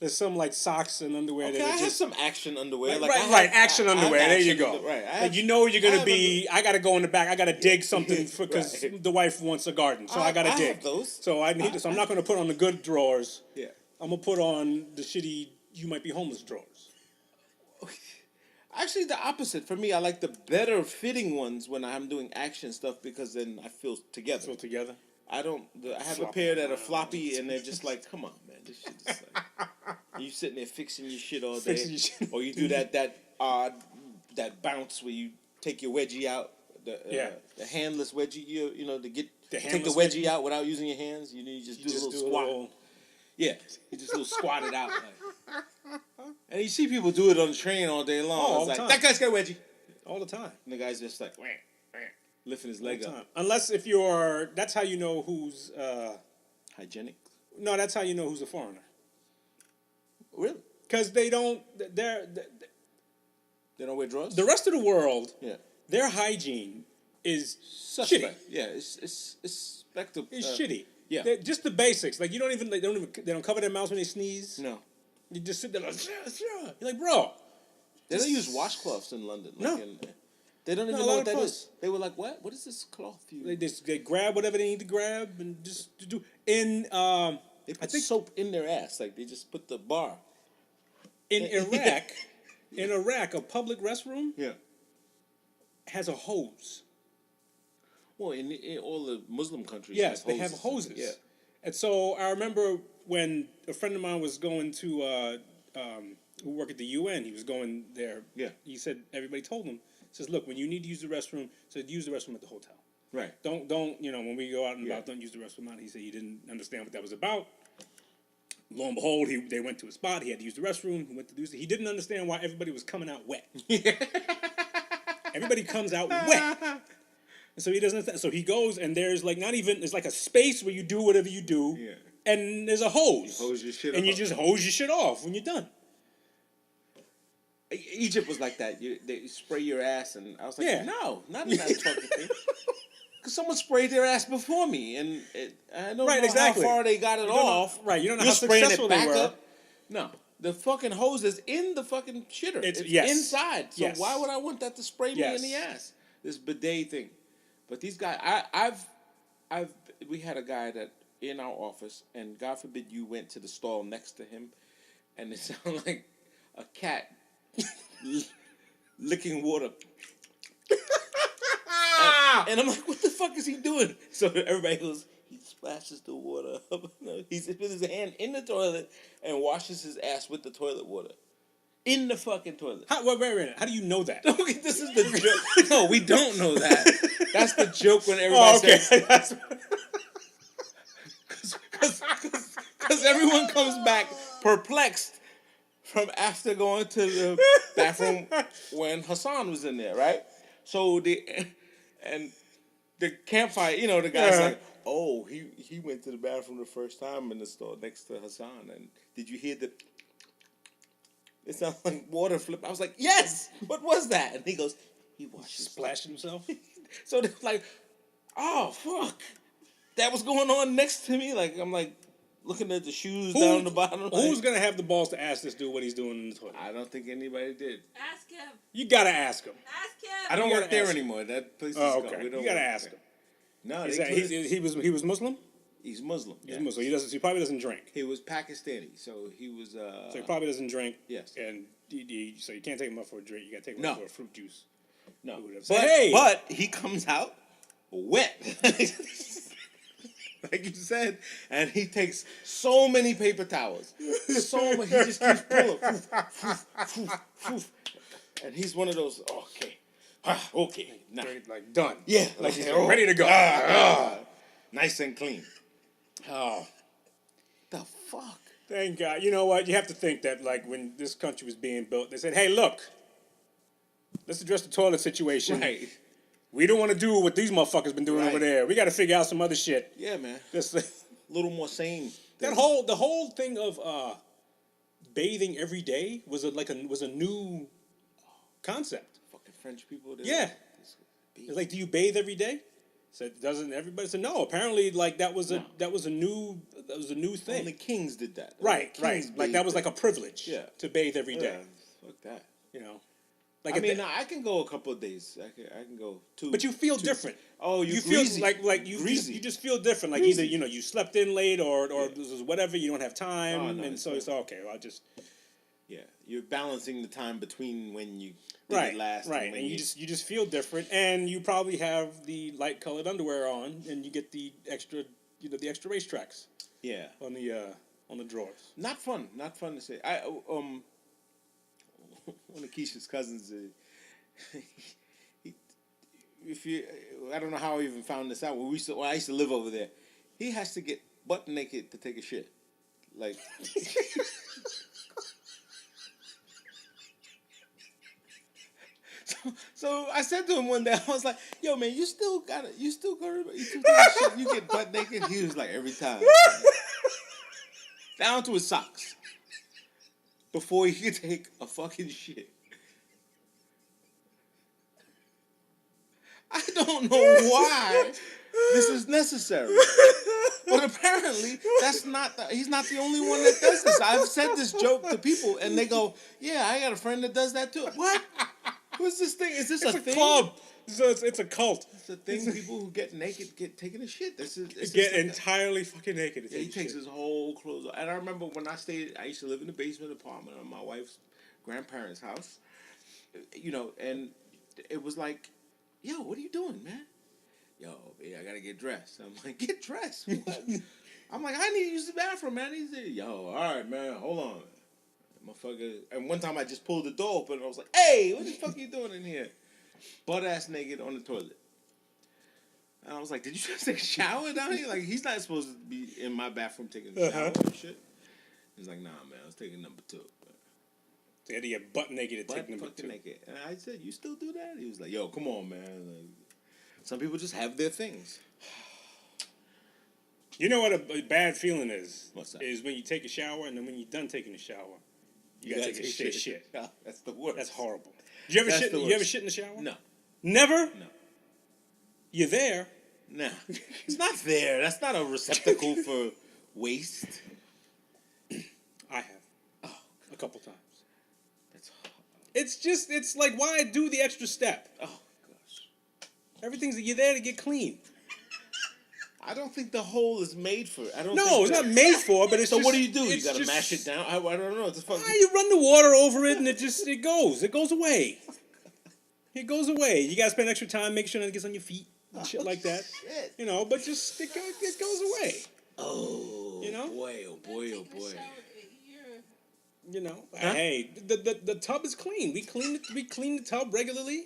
B: There's some like socks and underwear
C: Okay,
B: that
C: I
B: are
C: have
B: just
C: some action underwear.
B: right,
C: I have-
B: action
C: I have
B: underwear. There you
C: action
B: go.
C: Right. I
B: Like
C: have-
B: you know you're
C: I
B: gonna
C: have
B: be. I gotta go in the back. I gotta dig something because
C: Right.
B: the wife wants a garden, so I gotta
C: I
B: dig.
C: have those.
B: So I need. So I'm not gonna put on the good drawers.
C: Yeah.
B: I'm gonna put on the shitty. You might be homeless drawers.
C: Actually, the opposite. For me, I like the better fitting ones when I'm doing action stuff because then I feel together.
B: So together.
C: I don't. I have a
B: Floppy
C: pair that are
B: around.
C: floppy and they're just like, come on, man, this shit is like. You sitting there fixing your shit all day,
B: Fixing your shit.
C: or you do that odd that bounce where you take your wedgie out, the handless wedgie, you know, to get
B: The
C: take the
B: handless
C: wedgie out without using your hands. You know, you just do a little squat.
B: little-
C: Yeah, you just little squat it out. Like. And you see people do it on the train all day long.
B: all
C: It's
B: the
C: like
B: time.
C: that guy's got a wedgie,
B: all the time.
C: and the guy's just like lifting his leg up.
B: Unless if you're, that's how you know who's.
C: Hygienic.
B: No, that's how you know who's a foreigner.
C: Really?
B: Because they don't. They're
C: They don't wear drawers.
B: the rest of the world.
C: Yeah.
B: Their hygiene is
C: Suspect.
B: shitty.
C: Yeah, it's spectacle.
B: It's shitty.
C: yeah.
B: Just the basics. Like you don't even. They don't cover their mouths when they sneeze.
C: No.
B: You just sit there like. You're like, bro.
C: They don't use washcloths in London.
B: No.
C: They don't even
B: a
C: know
B: lot
C: what
B: of
C: that
B: us.
C: is. They were like, what? What is this cloth you...
B: They grab whatever they need to grab and just to do. In
C: They put
B: I think
C: soap in their ass. Like, they just put the bar.
B: in Iraq, a public restroom
C: Yeah.
B: has a hose.
C: Well, in all the Muslim countries...
B: Yes, they have
C: and-
B: hoses.
C: Yeah.
B: And so I remember when a friend of mine was going to who worked at the UN, he was going there.
C: Yeah.
B: He said everybody told him, says, look, when you need to use the restroom, said use the restroom at the hotel.
C: Right.
B: Don't when we go out and
C: Yeah.
B: about, don't use the restroom out. He said he didn't understand what that was about. Lo and behold, they went to a spot. He had to use the restroom. He went to use it. He didn't understand why everybody was coming out wet. Everybody comes out wet. And so he doesn't understand. So he goes and there's like there's like a space where you do whatever you do.
C: Yeah.
B: And there's a hose.
C: You hose your shit
B: and you
C: off.
B: just hose your shit off when you're done.
C: Egypt was like that. They spray your ass, and I was like,
B: Yeah.
C: no, not in that fucking thing. Because someone sprayed their ass before me, and I don't
B: Right,
C: know
B: exactly.
C: how far they got it
B: You don't know-
C: off.
B: right, you don't know
C: You're
B: how
C: spraying
B: successful
C: it
B: they
C: back
B: were.
C: up. No, the fucking hose is in the fucking shitter. It's
B: yes.
C: inside. So
B: Yes.
C: why would I want that to spray me
B: Yes.
C: in the ass? This bidet thing. But these guys, we had a guy that in our office, and God forbid you went to the stall next to him, and it sounded like a cat licking water. And I'm like, what the fuck is he doing? So everybody goes, he splashes the water up. No, he puts his hand in the toilet and washes his ass with the toilet water. In the fucking toilet.
B: Wait a minute. How do you know that?
C: Okay, this is the joke. No, we don't know that. That's the joke when everybody says...
B: That's-
C: Because everyone comes back perplexed from after going to the bathroom when Hassan was in there, right? So the campfire, the guy's like, oh, he went to the bathroom the first time in the store next to Hassan, and did you hear the... It sounded like water flip. I was like, yes. What was that? And he goes, he washes.
B: Splashed himself.
C: So they're like, oh fuck, that was going on next to me. Like I'm like looking at the shoes down the bottom.
B: Who's
C: Like,
B: gonna have the balls to ask this dude what he's doing in the toilet?
C: I don't think anybody did.
D: Ask him.
B: You gotta ask him.
D: Ask him.
C: I don't
B: You
C: work
B: gotta
C: there
B: ask him.
C: anymore. That place is
B: Oh,
C: gone.
B: okay.
C: We don't
B: You gotta
C: work
B: ask
C: there.
B: him.
C: No,
B: Is
C: they
B: that,
C: cleared-
B: he was Muslim.
C: he's Muslim.
B: He's
C: yes.
B: Muslim. He probably doesn't drink.
C: He was Pakistani, so he was.
B: So he probably doesn't drink.
C: Yes.
B: And so you can't take him up for a drink. You gotta take him
C: No.
B: up for a fruit juice.
C: no.
B: Who would have
C: But,
B: said, hey!
C: but he comes out wet, like you said, and he takes so many paper towels. So much. He just keeps pulling. And he's one of those. Okay. Okay. Nah.
B: Like done.
C: Yeah.
B: Like he's
C: oh,
B: ready to go.
C: nice and clean.
B: Oh,
C: The fuck?
B: thank God. You know what? You have to think that like when this country was being built, they said, hey, look, let's address the toilet situation.
C: Right.
B: We don't want to do what these motherfuckers been doing
C: Right.
B: over there. We got to figure out some other shit.
C: Yeah, man.
B: This,
C: A little more sane.
B: the whole thing of bathing every day was a new concept.
C: Fucking French people.
B: Yeah. It's like, do you bathe every day? Said doesn't everybody said no? Apparently, like that was a new thing.
C: Only kings did that.
B: Right,
C: Only
B: right.
C: kings
B: Like that was
C: bathed
B: like a privilege.
C: Yeah.
B: To bathe every day.
C: Yeah, fuck that.
B: You know. Like
C: I
B: if
C: mean,
B: they-
C: I can go a couple of days. I can go 2.
B: but you feel
C: 2.
B: different.
C: Oh,
B: You
C: greasy.
B: feel like you
C: greasy.
B: just feel different. Like
C: Greasy.
B: either you slept in late or this is whatever. You don't have time,
C: Oh, no,
B: and
C: it's
B: so
C: fine.
B: it's okay. Well, I'll just
C: Yeah, you're balancing the time between when you did
B: right,
C: it last.
B: right,
C: And when
B: and you just feel different, and you probably have the light colored underwear on, and you get the extra the extra racetracks
C: yeah.
B: on the drawers.
C: Not fun to say. One of Keisha's cousins. I don't know how I even found this out. When I used to live over there, he has to get butt naked to take a shit. Like. So I said to him one day, I was like, "Yo, man, you still take a shit, you get butt naked." He was like, "Every time, down to his socks, before he could take a fucking shit." I don't know why this is necessary, but apparently he's not the only one that does this. I've said this joke to people, and they go, "Yeah, I got a friend that does that too." What? What's this thing? Is this
B: It's
C: a
B: a
C: thing?
B: club. So it's a cult.
C: It's a thing. People who get naked get taking a shit. This is it's
B: Get
C: just like
B: entirely fucking naked.
C: yeah, he takes his whole clothes off. And I remember when I used to live in the basement apartment of my wife's grandparents' house. You know, and it was like, "Yo, what are you doing, man?" "Yo, baby, I gotta get dressed." I'm like, "Get dressed? What?" I'm like, "I need to use the bathroom, man." He said, "Yo, all right, man, hold on." Motherfucker. And one time I just pulled the door open and I was like, "Hey, what the fuck are you doing in here?" Butt ass naked on the toilet. And I was like, "Did you just take a shower down here?" Like, he's not supposed to be in my bathroom taking a shower and shit. He's like, "Nah, man, I was taking number 2.
B: They had to get butt naked to
C: Butt
B: take number
C: fucking
B: 2.
C: naked." And I said, "You still do that?" He was like, "Yo, come on, man." Like, some people just have their things.
B: You know what a bad feeling is?
C: What's that?
B: Is when you take a shower and then when you're done taking a shower, you gotta take a shit.
C: Yeah, that's the worst.
B: That's horrible. Did you ever
C: That's
B: shit?
C: the
B: You ever
C: worst.
B: shit in the shower?
C: No,
B: Never.
C: no,
B: You're there.
C: no. It's not there. That's not a receptacle for waste.
B: I have. A couple times.
C: That's
B: It's like why do the extra step?
C: oh gosh.
B: Everything's you're there to get clean.
C: I don't think the hole is made for it. I don't.
B: No,
C: think
B: it's
C: that-
B: not made for, but it's
C: So
B: just,
C: what do? You
B: it's
C: gotta
B: just-
C: mash it down. I don't know. It's a fucking.
B: You run the water over it and it goes away. It goes away. You gotta spend extra time making sure that it gets on your feet and shit like that.
C: Shit.
B: You know, but just it goes away.
C: Oh.
B: You know?
C: Boy, oh boy, oh boy.
B: You know, hey, the tub is clean. We clean the tub regularly.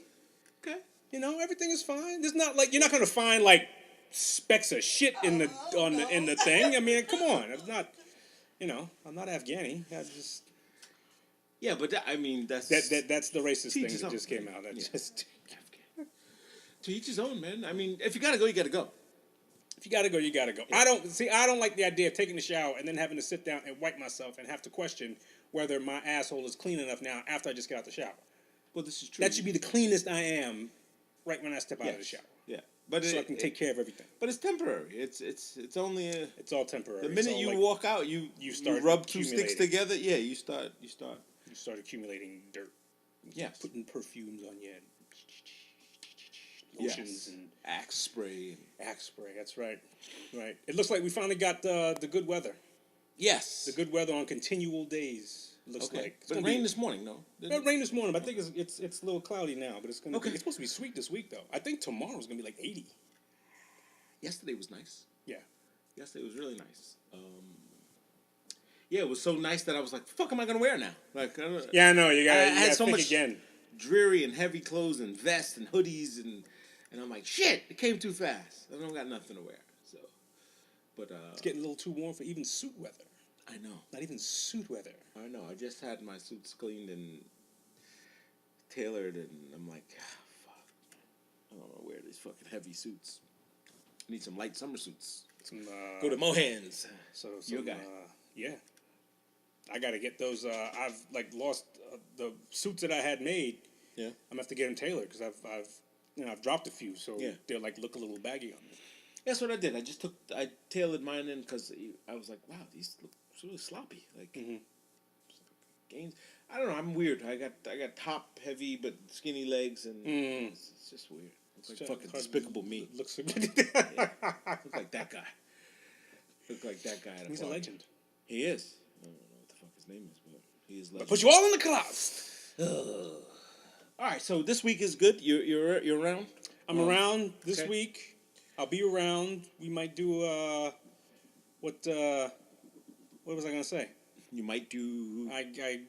C: Okay.
B: You know, everything is fine. There's not like you're not gonna find like specks of shit in the thing. I mean, come on, it's not. You know, I'm not Afghani. I just
C: Yeah, but I mean that's
B: that's the racist
C: Teach
B: thing
C: his
B: that
C: own.
B: just came out. That
C: Yeah.
B: just
C: to each his own, man. I mean, if you gotta go, you gotta go.
B: if you gotta go, you gotta go. I don't like the idea of taking a shower and then having to sit down and wipe myself and have to question whether my asshole is clean enough now after I just get out the shower.
C: Well, this is true.
B: That should be the cleanest I am right when I step out of the shower.
C: Yeah, but
B: So I can take care of everything.
C: But it's temporary. It's only a.
B: It's all temporary.
C: The
B: It's
C: minute
B: all
C: you
B: like
C: walk out, you
B: start
C: rub two sticks
B: accumulating.
C: together. Yeah, you start.
B: you start accumulating dirt.
C: Yes.
B: Putting perfumes on you.
C: Yes.
B: Lotions and
C: Axe spray.
B: axe spray. That's right. Right. It looks like we finally got the good weather.
C: Yes.
B: The good weather on continual days. Looks
C: Okay.
B: like. It's
C: But it
B: gonna
C: rained
B: be-
C: this morning, no?
B: It rained this morning, but I think it's a little cloudy now. But it's gonna.
C: Okay.
B: It's supposed to be sweet this week though. I think tomorrow's gonna be like 80.
C: Yesterday was nice.
B: Yeah.
C: Yesterday was really nice. Yeah, it was so nice that I was like, "Fuck, am I gonna wear now?" Like,
B: Yeah, I know. You
C: I
B: gotta.
C: had so
B: think
C: much
B: again.
C: dreary and heavy clothes and vests and hoodies and I'm like, shit, it came too fast. I don't got nothing to wear. So, but
B: It's getting a little too warm for even suit weather.
C: I know.
B: Not even suit weather.
C: I know. I just had my suits cleaned and tailored, and I'm like, fuck. I don't want to wear these fucking heavy suits. I need some light summer suits.
B: Some,
C: Go to Mohan's.
B: So
C: Your
B: some,
C: guy.
B: Yeah. I gotta get those. I've like lost the suits that I had made.
C: Yeah.
B: I'm gonna have to get them tailored because I've dropped a few, so
C: Yeah.
B: they're like look a little baggy on me.
C: That's what I did. I tailored mine in because I was like, wow, these look really sloppy. Like, gains. I don't know. I'm weird. I got top heavy but skinny legs, and it's just weird. Looks like fucking Despicable Me.
B: Looks.
C: Look like that guy. Look like that guy. At
B: He's a
C: party.
B: legend.
C: He is. I don't know what the fuck his name is, but he is legend.
B: Put you all in the clouds.
C: All right, so this week is good. You're around.
B: I'm around this
C: okay.
B: week. I'll be around. We might do what was I gonna say?
C: You might do
B: I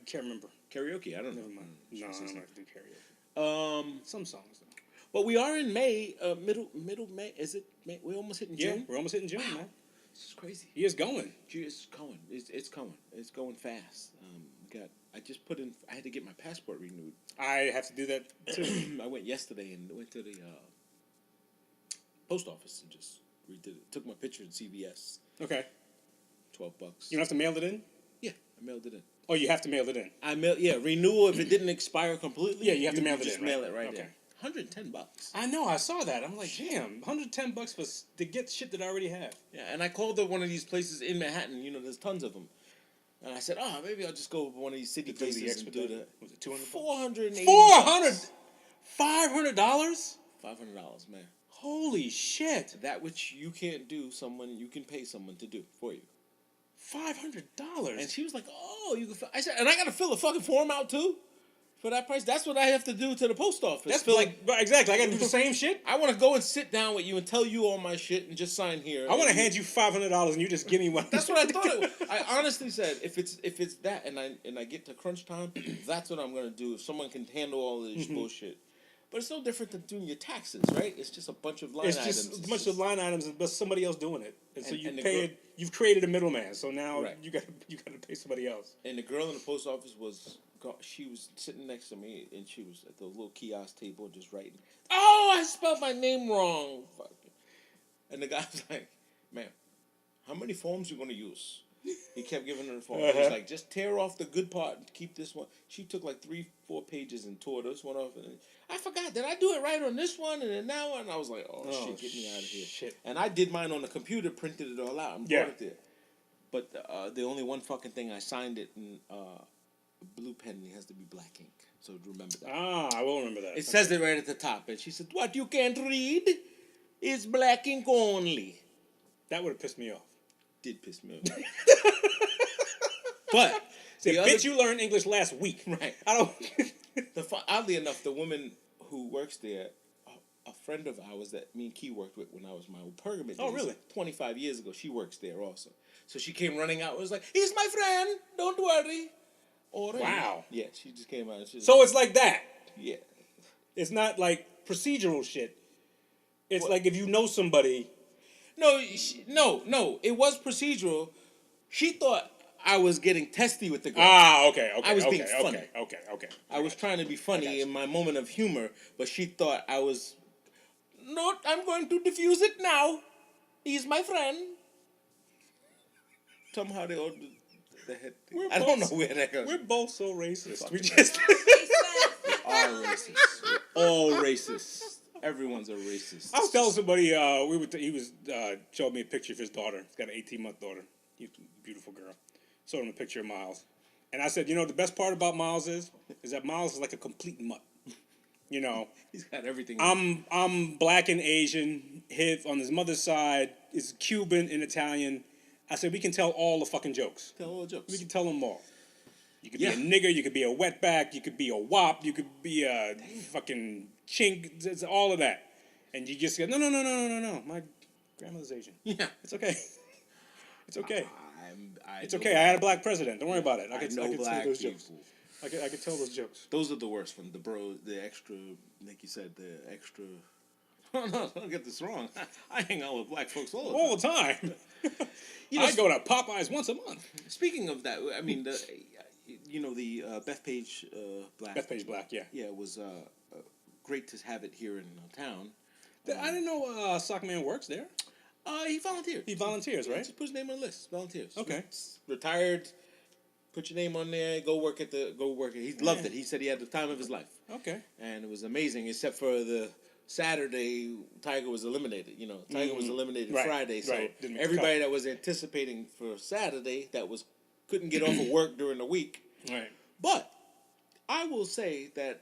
B: can't remember.
C: karaoke. I don't know.
B: Never mind. No, I'm not gonna do karaoke. Some songs though.
C: But we are in May. Middle May. Is it May? We're almost hitting
B: Yeah,
C: June.
B: we're almost hitting June, man.
C: This is crazy.
B: He is going.
C: It's going. It's going. It's going fast. I just put in. I had to get my passport renewed.
B: I have to do that too.
C: I went yesterday and went to the post office and just redid it. Took my picture at CVS.
B: Okay.
C: $12.
B: You don't have to mail it in?
C: Yeah, I mailed it in.
B: Oh, you have to mail it in.
C: Renewal if it didn't expire completely.
B: Yeah, you have to mail it
C: just
B: in,
C: mail
B: right?
C: it right
B: Okay.
C: in. $110.
B: I know. I saw that. I'm like, damn, $110 to get shit that I already have.
C: Yeah, and I called one of these places in Manhattan. You know, there's tons of them. And I said, maybe I'll just go to one of these city places and do the
B: Was it 200?
C: $480.
B: $500?
C: $500, man.
B: Holy shit!
C: That which you can't do, you can pay someone to do for you.
B: $500.
C: And she was like, "Oh, you can." I said, "And I got to fill a fucking form out too, for that price." That's what I have to do to the post office.
B: That's
C: Fill
B: like exactly. I got to do the same shit.
C: I want to go and sit down with you and tell you all my shit and just sign here.
B: I want to hand you $500 and you just give me one.
C: That's what I thought. I honestly said, if it's that, and I get to crunch time, that's what I'm gonna do. If someone can handle all this bullshit, but it's no different than doing your taxes, right? It's just a bunch of line
B: It's
C: items.
B: just a bunch of line items, but somebody else doing it, and so you
C: and the
B: pay it. You've created a middleman, so now
C: Right.
B: you got to pay somebody else.
C: And the girl in the post office she was sitting next to me, and she was at the little kiosk table just writing. Oh, I spelled my name wrong. Fuck. And the guy was like, "Ma'am, how many forms you gonna use?" He kept giving her the form. He was like, "Just tear off the good part and keep this one." She took like 3-4 pages and tore this one off. And I forgot. Did I do it right on this one and then that one? And I was like, "Oh, shit, get me out of here!"
B: Shit.
C: And I did mine on the computer, printed it all out, and
B: Yeah.
C: brought it there. But the only one fucking thing, I signed it in blue pen, and it has to be black ink. So remember that.
B: I will remember that.
C: It says it right at the top. And she said, "What you can't read is black ink only."
B: That would have pissed me off.
C: Did piss me off. But
B: Say,
C: the other,
B: bitch, you learned English last week.
C: right.
B: I don't.
C: Oddly enough, the woman who works there, a friend of ours that me and Key worked with when I was my old Pergamon
B: Oh,
C: days,
B: really?
C: 25 years ago, she works there also. So she came running out and was like, "He's my friend. Don't worry."
B: Wow.
C: Yeah, she just came out and she
B: So it's like that.
C: yeah.
B: It's not like procedural shit. It's like if you know somebody.
C: No, no. It was procedural. She thought I was getting testy with the girl.
B: Okay.
C: I was being
B: okay,
C: funny.
B: Okay.
C: I was trying to be funny in my moment of humor, but she thought I was. No, I'm going to diffuse it now. He's my friend. Somehow the head thing.
B: We're
C: I don't know
B: both-
C: where that goes.
B: We're both so racist. We
C: Fucking
B: just
C: all racist. We're all racist. Everyone's a racist.
B: I was telling somebody he was showing me a picture of his daughter. He's got an 18-month daughter. He's a beautiful girl. Showed him a picture of Miles, and I said, you know, the best part about Miles is that Miles is like a complete mutt. You know,
C: He's got everything.
B: I'm black and Asian. On his mother's side is Cuban and Italian. I said we can tell all the fucking jokes.
C: Tell all the jokes.
B: We can tell them all. You could
C: Yeah.
B: be a nigger, you could be a wetback, you could be a wop, you could be a fucking chink, it's all of that. And you just go, no. My grandmother's Asian.
C: Yeah.
B: It's okay. It's okay. It's
C: know
B: okay. I had a black president. Don't worry about it. I
C: I
B: could
C: know
B: tell
C: black
B: those
C: people.
B: jokes. I could tell those jokes.
C: Those are the worst one. The extra, like you said, the extra. No, don't get this wrong. I hang out with black folks all the time.
B: All the time.
C: You know,
B: I go to Popeyes once a month.
C: Speaking of that, I mean, the Bethpage Black.
B: Bethpage Black, yeah.
C: Yeah, it was great to have it here in town.
B: I didn't know Sockman works there.
C: He volunteered.
B: He volunteers, right?
C: Just put his name on the list. Volunteers.
B: Okay.
C: Retired. Put your name on there. Go work it. He loved it. He said he had the time of his life,
B: Okay.
C: and it was amazing. Except for the Saturday, Tiger was eliminated. You know, Tiger was eliminated
B: Right,
C: Friday, so
B: right. Didn't make the
C: everybody
B: cut.
C: that was anticipating for Saturday couldn't get off of work during the week.
B: Right.
C: But I will say that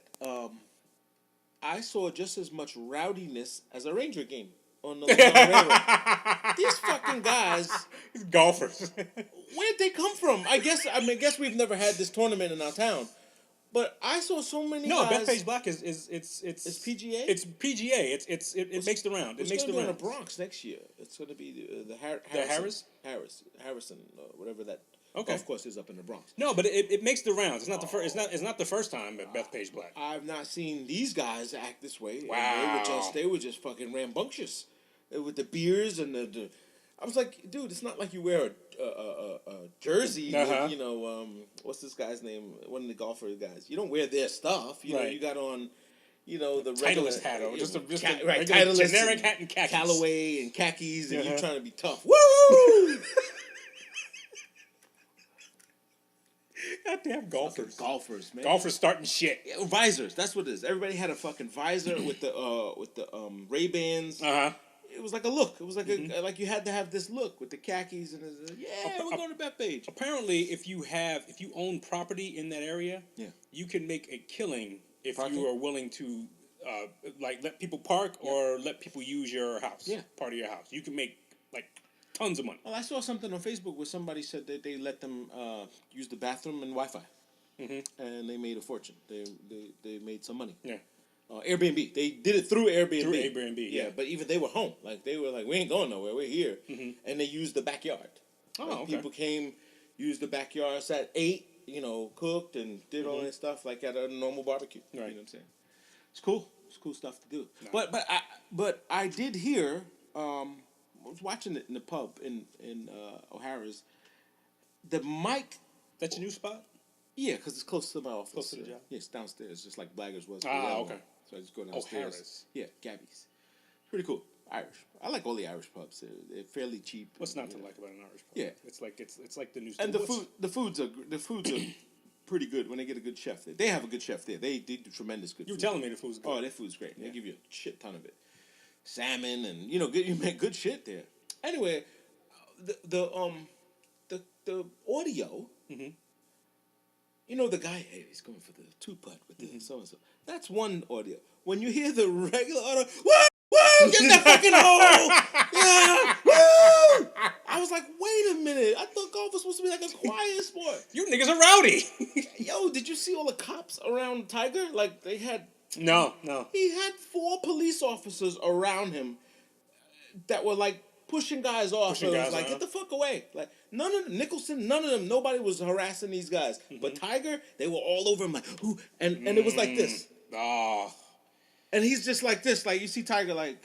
C: I saw just as much rowdiness as a Ranger game on the Long Railroad. These fucking guys,
B: Golfers.
C: where'd they come from? I guess we've never had this tournament in our town, but I saw so many
B: No,
C: guys.
B: Bethpage Black is it's
C: PGA?
B: It's PGA. It makes the round. It
C: It's
B: makes
C: going
B: the
C: to be in
B: round.
C: the Bronx next year. It's going to be the Harrison, whatever that
B: Okay.
C: golf course is up in the Bronx.
B: No, but it makes the rounds. It's not the first. It's not the first time at Bethpage Black.
C: I've not seen these guys act this way. And
B: Wow.
C: they were just fucking rambunctious with the beers and the. I was like, dude, it's not like you wear a jersey.
B: Uh-huh.
C: With, what's this guy's name? One of the golfer guys. You don't wear their stuff. You know,
B: Right.
C: you got on. The regular
B: Titleist hat, or just a
C: right,
B: regular
C: Titleist
B: generic
C: and
B: hat and khakis.
C: Callaway and khakis, and
B: Uh-huh.
C: you trying to be tough. Woo!
B: Goddamn golfers.
C: Golfers, man.
B: Golfers starting shit.
C: Yeah, visors. That's what it is. Everybody had a fucking visor with the Ray-Bans.
B: Uh huh.
C: It was like a look. It was like like you had to have this look with the khakis and we're going to Bethpage.
B: Apparently, if you own property in that area,
C: Yeah.
B: you can make a killing if
C: Parking?
B: you are willing to let people park or let people use your house.
C: Yeah.
B: Part of your house. You can make like tons of money.
C: Well, I saw something on Facebook where somebody said that they let them use the bathroom and Wi-Fi, and they made a fortune. They made some money.
B: Yeah.
C: Airbnb. They did it through Airbnb.
B: Through Airbnb, yeah.
C: But even they were home. Like they were like, we ain't going nowhere. We're here, and they used the backyard.
B: Oh,
C: Like,
B: okay.
C: people came, used the backyard, sat, ate, cooked and did all that stuff like at a normal barbecue. You know
B: Right.
C: what I'm saying? It's cool. It's cool stuff to do. But I did hear. I was watching it in the pub in O'Hara's. The mic.
B: That's your new spot?
C: Yeah, because it's close to my office.
B: Close to the job?
C: Yeah, it's downstairs, just like Blaggers was. for
B: Ah,
C: the other
B: okay.
C: one. So I just go downstairs.
B: O'Hara's.
C: Yeah, Gabby's. Pretty cool. Irish. I like all the Irish pubs. They're fairly cheap.
B: What's not to
C: you know.
B: like about an Irish pub?
C: Yeah.
B: It's like the new
C: And the
B: what's-
C: food, the foods are pretty good when they get a good chef there. They have a good chef there. They do tremendous good.
B: You were
C: food.
B: telling me the food's good.
C: Oh, their food's great. They give you a shit ton of it. Salmon and you make good shit there. Anyway, the audio. The guy, hey, he's going for the 2-putt with the so and so. That's one audio. When you hear the regular audio, woo, get that fucking hole, yeah, woo. I was like, wait a minute. I thought golf was supposed to be like a quiet sport.
B: You niggas are rowdy.
C: Yo, did you see all the cops around Tiger? Like they had.
B: No.
C: He had 4 police officers around him that were like pushing guys off.
B: Pushing
C: It was
B: guys
C: like,
B: off.
C: get the fuck away. Like none of Nicholson, none of them, nobody was harassing these guys.
B: Mm-hmm.
C: But Tiger, they were all over him like, ooh, and it was like this.
B: Oh.
C: And he's just like this. Like you see Tiger like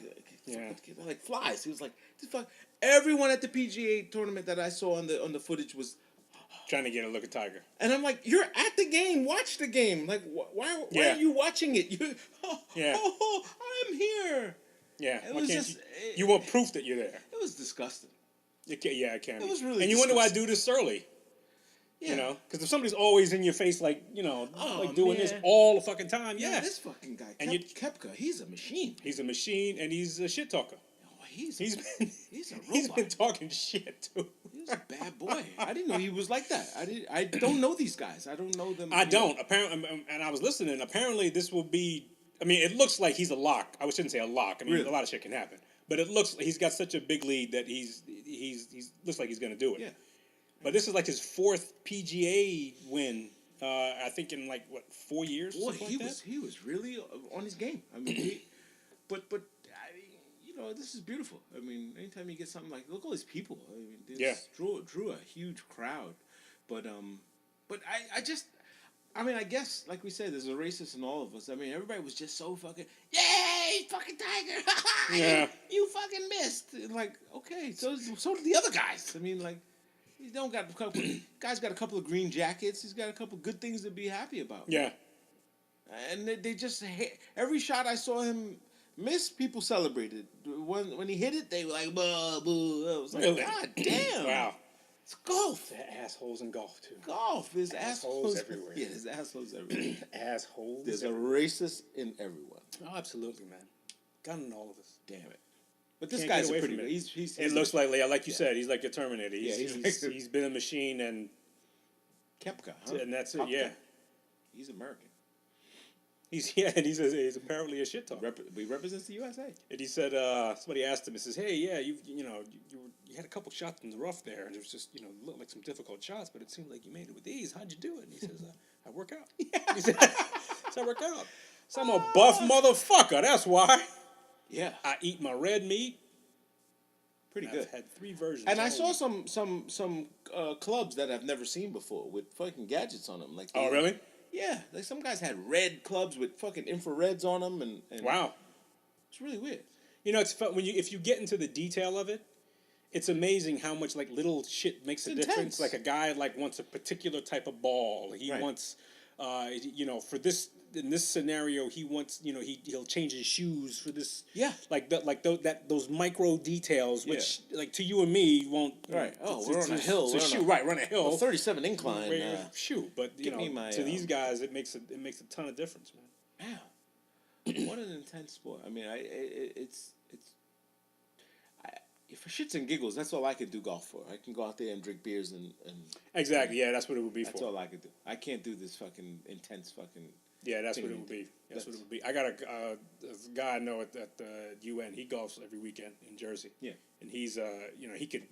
C: like flies. He was like, this fuck. Everyone at the PGA tournament that I saw on the footage was.
B: Trying to get a look at Tiger.
C: And I'm like, you're at the game. Watch the game. Like, why
B: Yeah.
C: are you watching it?
B: Yeah.
C: I'm here.
B: Yeah.
C: It
B: why
C: was
B: can't
C: just-
B: you want proof that you're there.
C: It was disgusting.
B: Yeah, I can.
C: It was really
B: And you wonder why I
C: disgusting.
B: do this early. You
C: Yeah.
B: know, because if somebody's always in your face, like
C: Oh,
B: like doing this
C: man.
B: all the fucking time,
C: Yeah,
B: yeah,
C: this fucking guy,
B: And
C: Kepka, he's a machine.
B: he's a machine and he's a shit talker.
C: Oh, he's
B: He's been
C: he's a
B: he's
C: robot.
B: been talking shit too.
C: He's a bad boy. I didn't know he was like that. I don't know these guys. I don't know them.
B: I
C: you know.
B: don't. Apparently, and I was listening. Apparently, this will be. I mean, it looks like he's a lock. I shouldn't say a lock. I mean,
C: Really?
B: a lot of shit can happen. But it looks he's got such a big lead that he's looks like he's going to do it.
C: Yeah.
B: But this is like his 4th PGA win. I think in like what 4 years.
C: Boy,
B: something
C: he
B: like
C: was
B: that?
C: he was really on his game. I mean, but you know, this is beautiful. I mean, anytime you get something like, look at all these people. I mean, this
B: Yeah.
C: drew a huge crowd. But I just. I mean, I guess, like we said, there's a racist in all of us. I mean, everybody was just so fucking, yay, fucking Tiger.
B: Yeah.
C: You fucking missed. And like, okay, so did the other guys. I mean, like, he don't got a couple, guy's got a couple of green jackets. He's got a couple good things to be happy about.
B: Yeah.
C: And they just, every shot I saw him miss, people celebrated. When he hit it, they were like, boo, boo. I was like,
B: Really?
C: God damn.
B: Wow.
C: It's golf.
B: They're assholes in golf too.
C: Golf. There's
B: Assholes
C: assholes
B: everywhere.
C: Yeah, there's assholes everywhere.
B: Assholes.
C: There's a
B: everywhere.
C: racist in everyone.
B: Oh, absolutely, man. Gun in all of us.
C: Damn it. But this
B: Can't
C: guy's
B: get away
C: pretty
B: from
C: good.
B: it.
C: He's
B: It looks like you
C: yeah.
B: said, he's like a Terminator.
C: Yeah,
B: He's,
C: he's like-
B: he's been a machine, and
C: Kepka, huh?
B: that's it.
C: Kepka.
B: Yeah,
C: He's American.
B: and he's apparently a shit talker.
C: He represents the USA.
B: And he said, somebody asked him, he says, hey, yeah, you had a couple shots in the rough there, and it was just, looked like some difficult shots, but it seemed like you made it with these. How'd you do it? And he says, I work out. He said, so I work out. So I'm a buff motherfucker, that's why.
C: Yeah,
B: I eat my red meat.
C: pretty good.
B: I've had 3 versions.
C: And I
B: all
C: saw
B: week.
C: some clubs that I've never seen before with fucking gadgets on them. Like
B: Oh, really?
C: Yeah, like some guys had red clubs with fucking infrareds on them, and
B: Wow.
C: it's really weird.
B: It's fun if you get into the detail of it. It's amazing how much like little shit makes a
C: It's
B: difference.
C: intense.
B: Like a guy like wants a particular type of ball. He
C: Right.
B: wants, for this in this scenario, he wants he'll change his shoes for this.
C: Yeah.
B: Like those micro details, which like to you and me won't.
C: Right. Oh,
B: it's-
C: we're
B: it's
C: on a hill.
B: It's a
C: We're on
B: shoe.
C: a-
B: Right. Run a hill.
C: Well, 37 incline.
B: Shoe, but
C: give me my,
B: to these guys, it makes a ton of difference, man.
C: Man, what an intense sport. I mean, for shits and giggles, that's all I could do golf for. I can go out there and drink beers and
B: Exactly. Yeah, that's what it would be
C: that's
B: for.
C: all I could do. I can't do this fucking intense fucking.
B: Yeah, that's what it
C: thing.
B: would be. That's what
C: That's-
B: it would be. I got a guy I know at the UN. He golfs every weekend in Jersey.
C: Yeah.
B: And he's he could.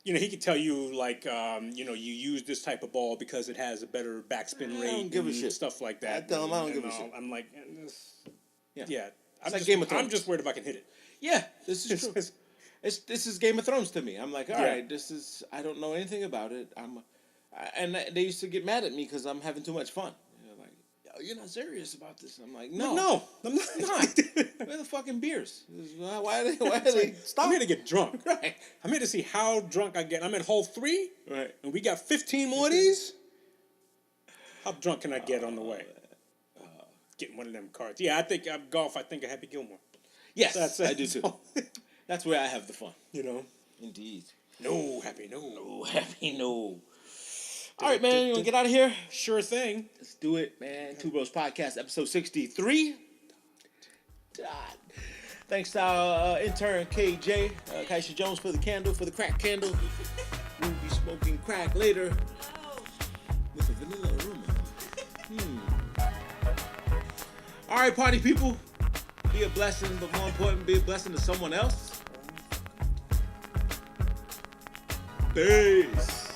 B: He could tell you like you use this type of ball because it has a better backspin
C: I
B: rate.
C: don't give a
B: and
C: shit.
B: stuff like that.
C: I tell him I don't
B: and
C: give a
B: all.
C: shit.
B: I'm like,
C: Yeah.
B: I'm
C: like
B: just,
C: Game of
B: I'm
C: Thrones.
B: just worried if I can hit it.
C: Yeah, this is true. This is Game of Thrones to me. I'm like, all
B: Yeah.
C: right, this is. I don't know anything about it. And they used to get mad at me because I'm having too much fun. They're like, "Oh, you're not serious about this." I'm like, no,
B: No, I'm not.
C: Where are the fucking beers? Why are they stop?
B: I'm here to get drunk.
C: Right,
B: I'm here to see how drunk I get. I'm at hole 3,
C: right.
B: and we got 15 more of these. How drunk can I get on the way? Getting one of them cards. Yeah, I think golf. I think of Happy Gilmore.
C: Yes,
B: That's
C: I do too. That's where I have the fun. Indeed.
B: No, Happy, no.
C: Oh, happy no. All right, man. You want to get out of here?
B: Sure thing.
C: Let's do it, man. Two Bros Podcast, episode 63. Thanks to our intern, KJ, Kaisha Jones, for the candle, for the crack candle. We'll be smoking crack later with a vanilla aroma. All right, party people. Be a blessing, but more important, be a blessing to someone else. Peace.